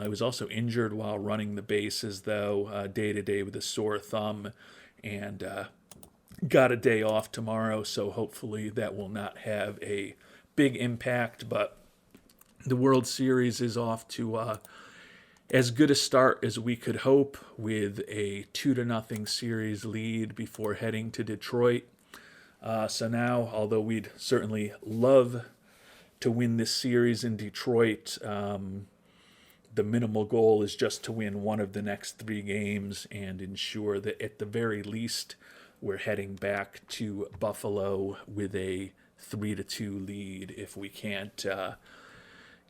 He was also injured while running the bases, though, day-to-day with a sore thumb, and got a day off tomorrow, so hopefully that will not have a big impact. But the World Series is off to as good a start as we could hope, with a 2-0 series lead before heading to Detroit. So now, although we'd certainly love to win this series in Detroit, the minimal goal is just to win one of the next 3 games and ensure that at the very least we're heading back to Buffalo with a 3-2 lead if we can't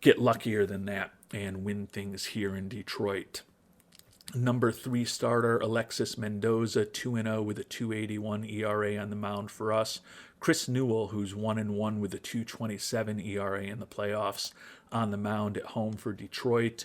get luckier than that and win things here in Detroit. Number 3 starter, Alexis Mendoza, 2-0 with a 2.81 ERA on the mound for us. Chris Newell, who's 1-1 with a 2.27 ERA in the playoffs, on the mound at home for Detroit.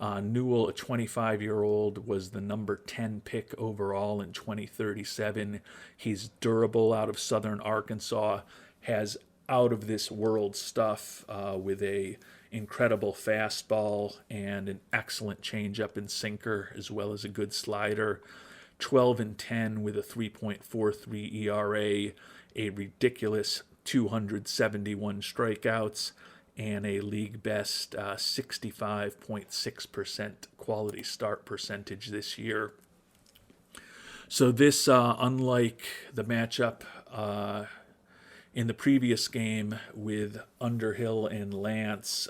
Newell, a 25-year-old, was the number 10 pick overall in 2037. He's durable out of Southern Arkansas, has out-of-this-world stuff with a incredible fastball and an excellent changeup and sinker, as well as a good slider. 12-10 with a 3.43 ERA, a ridiculous 271 strikeouts, and a league best 65.6% quality start percentage this year. So this, unlike the matchup in the previous game with Underhill and Lance,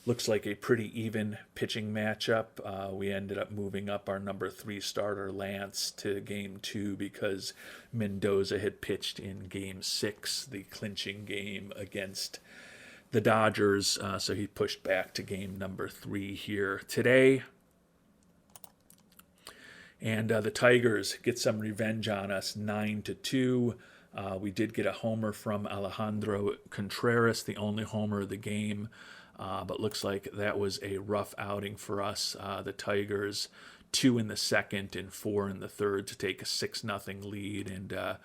looks like a pretty even pitching matchup. We ended up moving up our number 3 starter, Lance, to Game 2 because Mendoza had pitched in Game 6, the clinching game against the Dodgers. So he pushed back to game number 3 here today. And the Tigers get some revenge on us, 9-2. We did get a homer from Alejandro Contreras, the only homer of the game, but looks like that was a rough outing for us. The Tigers, 2 in the second and 4 in the third to take a 6-0 lead, and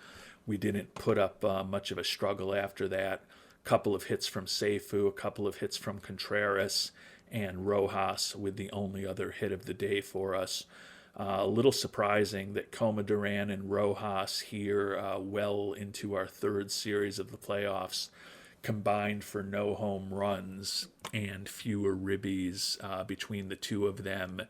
we didn't put up much of a struggle after that. A couple of hits from Seifu, a couple of hits from Contreras, and Rojas with the only other hit of the day for us. A little surprising that Coma Duran and Rojas here well into our 3rd series of the playoffs combined for no home runs and fewer ribbies between the 2 of them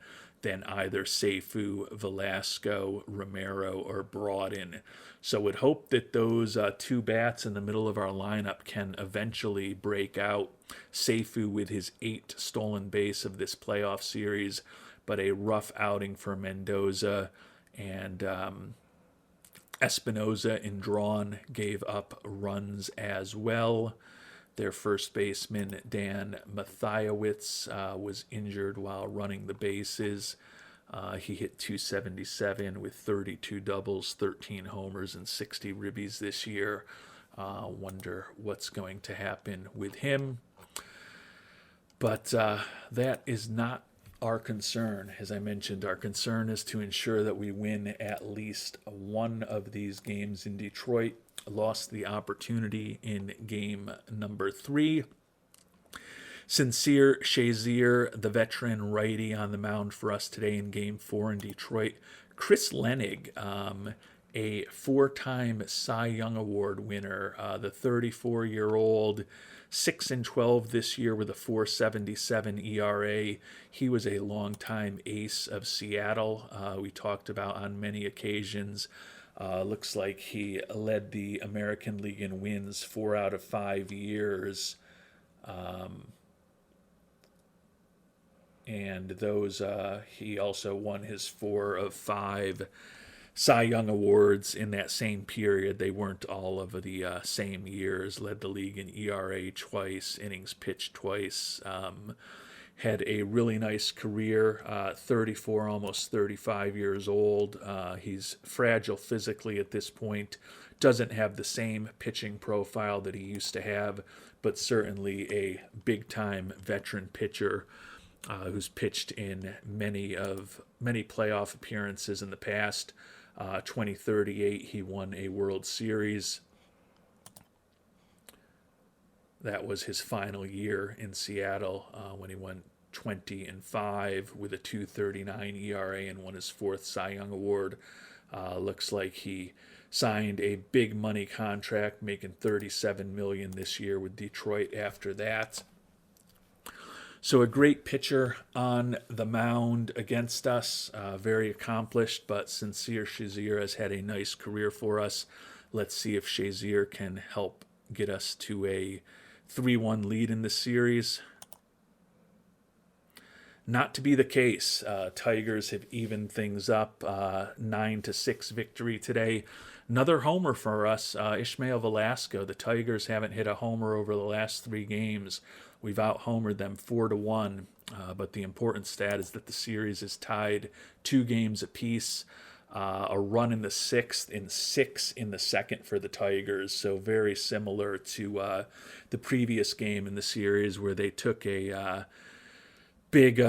than either Seifu, Velasco, Romero, or Broaden. So would hope that those 2 bats in the middle of our lineup can eventually break out. Seifu with his 8th stolen base of this playoff series, but a rough outing for Mendoza, and Espinoza and Drawn gave up runs as well. Their first baseman, Dan Mathiowicz, was injured while running the bases. He hit 277 with 32 doubles, 13 homers, and 60 ribbies this year. Wonder what's going to happen with him. But that is not our concern. As I mentioned, our concern is to ensure that we win at least one of these games in Detroit. Lost the opportunity in game number 3. Sincere Shazier, the veteran righty, on the mound for us today in game 4 in Detroit. Chris Lenig, a 4-time Cy Young Award winner, the 34-year-old, 6-12 this year with a 4.77 ERA. He was a longtime ace of Seattle. We talked about on many occasions. Looks like he led the American League in wins 4 out of 5 years. And those, he also won his 4 of 5 Cy Young Awards in that same period. They weren't all of the same years. Led the league in ERA twice, innings pitched twice. Had a really nice career, 34, almost 35 years old. He's fragile physically at this point. Doesn't have the same pitching profile that he used to have, but certainly a big-time veteran pitcher who's pitched in many playoff appearances in the past. 2038, he won a World Series. That was his final year in Seattle when he won 20-5 with a 2.39 ERA and won his 4th Cy Young Award. Looks like he signed a big money contract, making $37 million this year with Detroit after that. So a great pitcher on the mound against us, very accomplished, but Sincere Shazier has had a nice career for us. Let's see if Shazier can help get us to a 3-1 lead in the series. Not to be the case. Tigers have evened things up, 9-6 victory today. Another homer for us, Ishmael Velasco. The Tigers haven't hit a homer over the last 3 games. We've out-homered them 4-1, but the important stat is that the series is tied 2 games apiece. A run in the 6th and 6 in the 2nd for the Tigers, so very similar to the previous game in the series where they took a big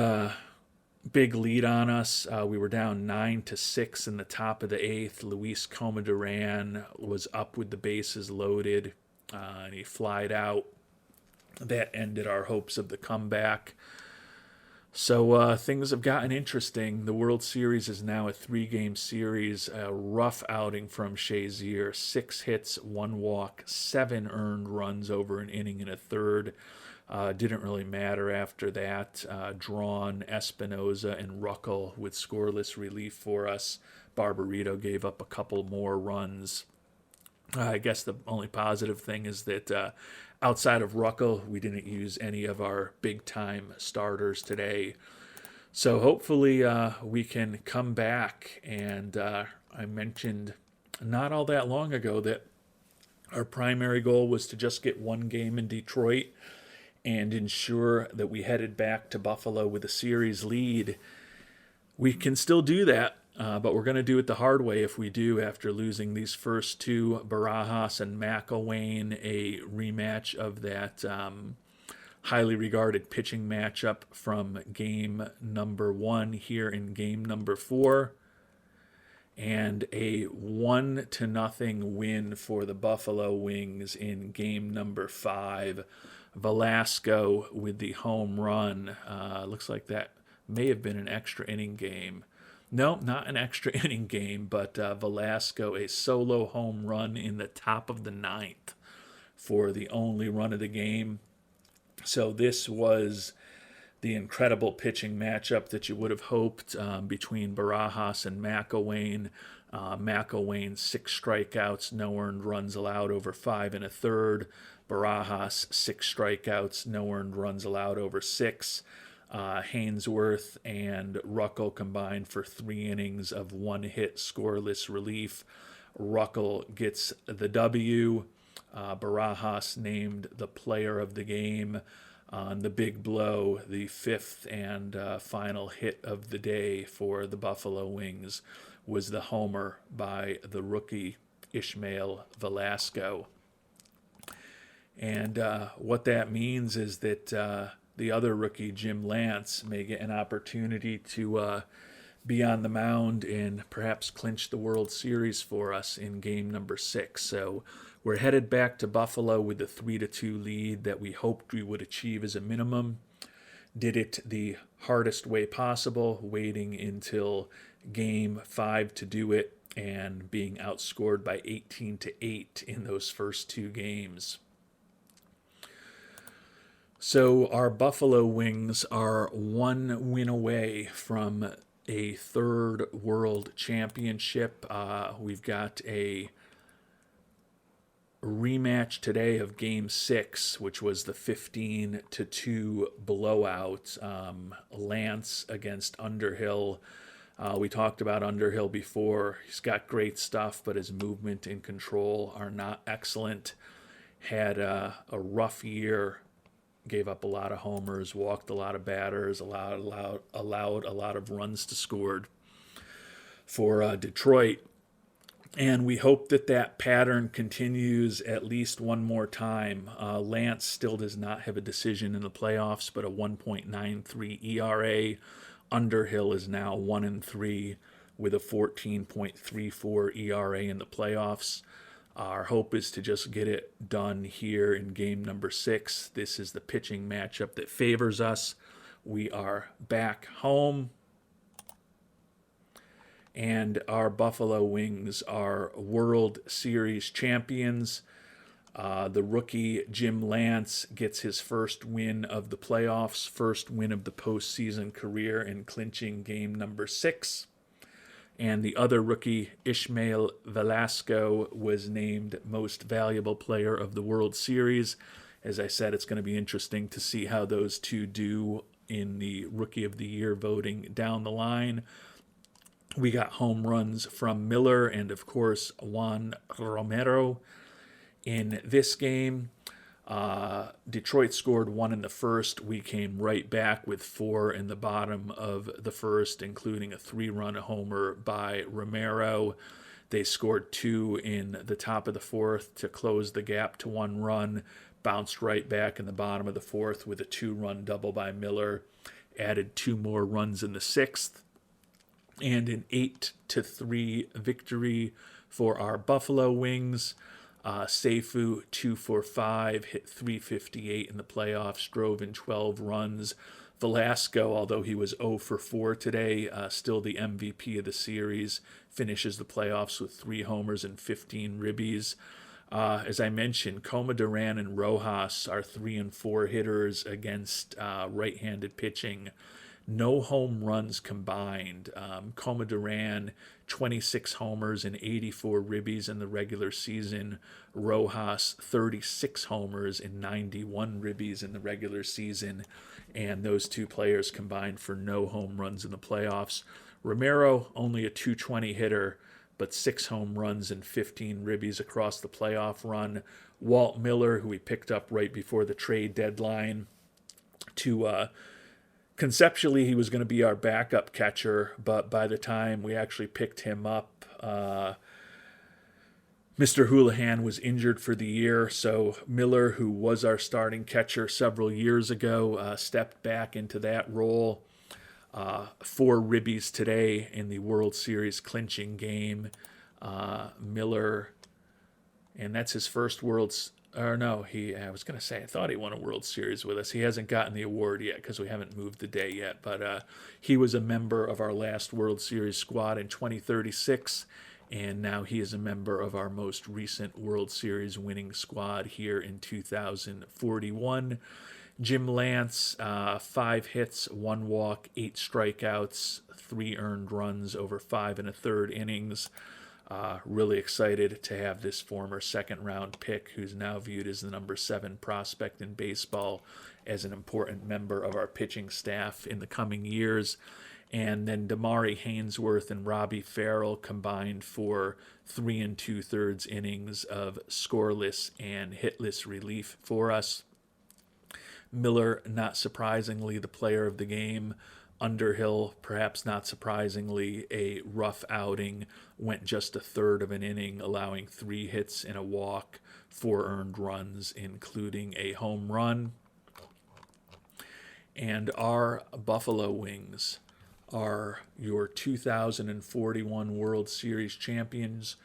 lead on us. We were down 9-6 in the top of the 8th. Luis Comaduran was up with the bases loaded, and he flied out. That ended our hopes of the comeback. So things have gotten interesting. The World Series is now a 3-game series. A rough outing from Shazier. 6 hits, 1 walk, 7 earned runs over an inning and a third. Didn't really matter after that. Drawn, Espinoza, and Ruckel with scoreless relief for us. Barbarito gave up a couple more runs. I guess the only positive thing is that outside of Ruckel, we didn't use any of our big-time starters today. So hopefully we can come back. And I mentioned not all that long ago that our primary goal was to just get 1 game in Detroit and ensure that we headed back to Buffalo with a series lead. We can still do that. But we're going to do it the hard way if we do, after losing these first 2, Barajas and McElwain, a rematch of that highly regarded pitching matchup from game number 1 here in game number 4, and a 1-0 win for the Buffalo Wings in game number 5. Velasco with the home run. Looks like that may have been an extra inning game. No, not an extra inning game, but Velasco, a solo home run in the top of the 9th for the only run of the game. So this was the incredible pitching matchup that you would have hoped between Barajas and McElwain. McElwain, 6 strikeouts, no earned runs allowed over 5 1/3. Barajas, 6 strikeouts, no earned runs allowed over 6. Hainsworth and Ruckel combined for 3 innings of 1-hit scoreless relief. Ruckel gets the W. Barajas named the player of the game on the big blow, the 5th and final hit of the day for the Buffalo Wings was the homer by the rookie Ishmael Velasco. And what that means is that the other rookie, Jim Lance, may get an opportunity to be on the mound and perhaps clinch the World Series for us in game number 6. So we're headed back to Buffalo with a 3-2 lead that we hoped we would achieve as a minimum. Did it the hardest way possible, waiting until game 5 to do it and being outscored by 18-8 in those first 2 games. So our Buffalo Wings are 1 win away from a 3rd World Championship. We've got a rematch today of Game 6, which was the 15-2 blowout. Lance against Underhill. We talked about Underhill before. He's got great stuff, but his movement and control are not excellent. Had a rough year. Gave up a lot of homers, walked a lot of batters, allowed a lot of runs to scored for Detroit. And we hope that pattern continues at least one more time. Lance still does not have a decision in the playoffs, but a 1.93 ERA. Underhill is now 1-3 with a 14.34 ERA in the playoffs. Our hope is to just get it done here in game number 6. This is the pitching matchup that favors us. We are back home, and our Buffalo Wings are World Series champions. The rookie Jim Lance gets his first win of the playoffs, first win of the postseason career in clinching game number 6. And the other rookie, Ishmael Velasco, was named Most Valuable Player of the World Series. As I said, it's going to be interesting to see how those two do in the Rookie of the Year voting down the line. We got home runs from Miller and, of course, Juan Romero in this game. Detroit scored 1 in the first. We came right back with 4 in the bottom of the first, including a 3-run homer by Romero. They scored 2 in the top of the 4th to close the gap to 1 run, bounced right back in the bottom of the 4th with a 2-run double by Miller, added 2 more runs in the 6th, and an 8-3 victory for our Buffalo Wings. Seifu 2 for 5, hit .358 in the playoffs, drove in 12 runs. Velasco, although he was 0 for 4 today, still the MVP of the series, finishes the playoffs with 3 homers and 15 ribbies. As I mentioned, Coma Duran and Rojas are 3 and 4 hitters against right-handed pitching. No home runs combined. Coma Duran, 26 homers and 84 ribbies in the regular season. Rojas, 36 homers and 91 ribbies in the regular season. And those two players combined for no home runs in the playoffs. Romero, only a .220 hitter, but 6 home runs and 15 ribbies across the playoff run. Walt Miller, who we picked up right before the trade deadline, conceptually, he was going to be our backup catcher, but by the time we actually picked him up, Mr. Houlihan was injured for the year, so Miller, who was our starting catcher several years ago, stepped back into that role. 4 ribbies today in the World Series clinching game. Miller, and that's his first I was going to say, I thought he won a World Series with us. He hasn't gotten the award yet because we haven't moved the day yet. But he was a member of our last World Series squad in 2036, and now he is a member of our most recent World Series winning squad here in 2041. Jim Lance, 5 hits, 1 walk, 8 strikeouts, 3 earned runs over 5 1/3 innings. Really excited to have this former second-round pick, who's now viewed as the number 7 prospect in baseball, as an important member of our pitching staff in the coming years. And then Damari Hainsworth and Robbie Farrell combined for 3 2/3 innings of scoreless and hitless relief for us. Miller, not surprisingly, the player of the game. Underhill, perhaps not surprisingly, a rough outing, went just 1/3 of an inning, allowing 3 hits and a walk, 4 earned runs, including a home run. And our Buffalo Wings are your 2041 World Series champions.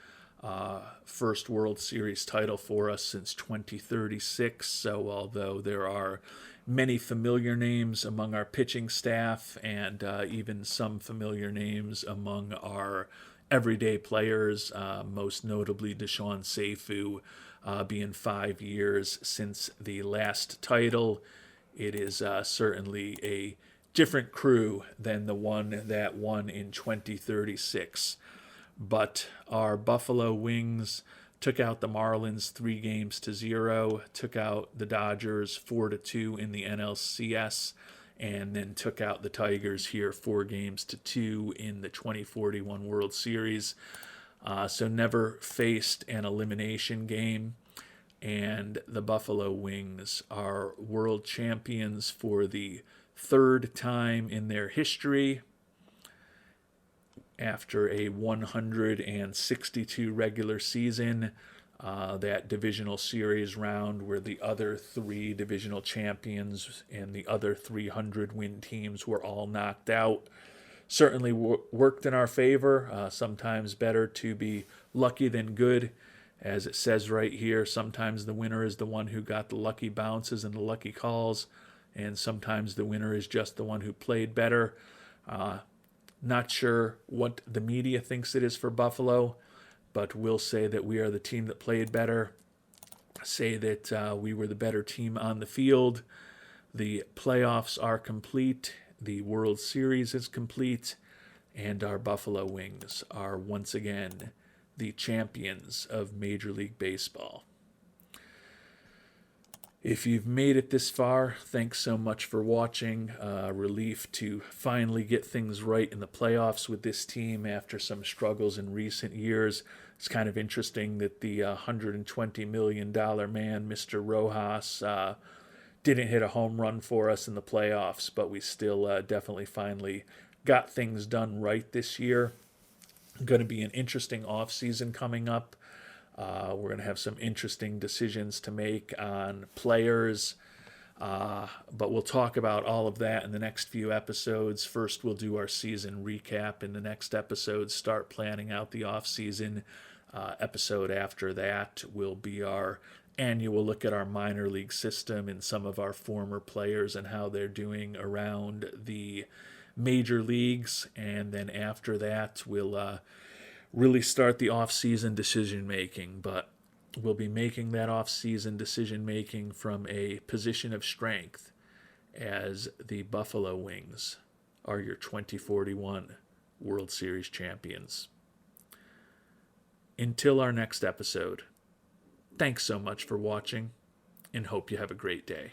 First World Series title for us since 2036. So, although there are many familiar names among our pitching staff and even some familiar names among our everyday players, most notably Deshaun Seifu, being 5 years since the last title, it is certainly a different crew than the one that won in 2036. But our Buffalo Wings took out the Marlins 3-0, took out the Dodgers 4-2 in the NLCS, and then took out the Tigers here 4-2 in the 2041 World Series. So never faced an elimination game. And the Buffalo Wings are world champions for the third time in their history, after a 162 regular season. That divisional series round where the other 3 divisional champions and the other 300-win teams were all knocked out certainly worked in our favor. Sometimes better to be lucky than good. As it says right here, sometimes the winner is the one who got the lucky bounces and the lucky calls, and sometimes the winner is just the one who played better. Not sure what the media thinks it is for Buffalo, but we'll say that we are the team that played better, say that we were the better team on the field. The playoffs are complete, the World Series is complete, and our Buffalo Wings are once again the champions of Major League Baseball. If you've made it this far, thanks so much for watching. Relief to finally get things right in the playoffs with this team after some struggles in recent years. It's kind of interesting that the $120 million man, Mr. Rojas, didn't hit a home run for us in the playoffs, but we still definitely finally got things done right this year. Going to be an interesting offseason coming up. We're going to have some interesting decisions to make on players, but we'll talk about all of that in the next few episodes. First, we'll do our season recap. In the next episode, start planning out the offseason. Episode after that will be our annual look at our minor league system and some of our former players and how they're doing around the major leagues. And then after that, we'll really start the off-season decision-making, but we'll be making that off-season decision-making from a position of strength, as the Buffalo Wings are your 2041 World Series champions. Until our next episode, thanks so much for watching, and hope you have a great day.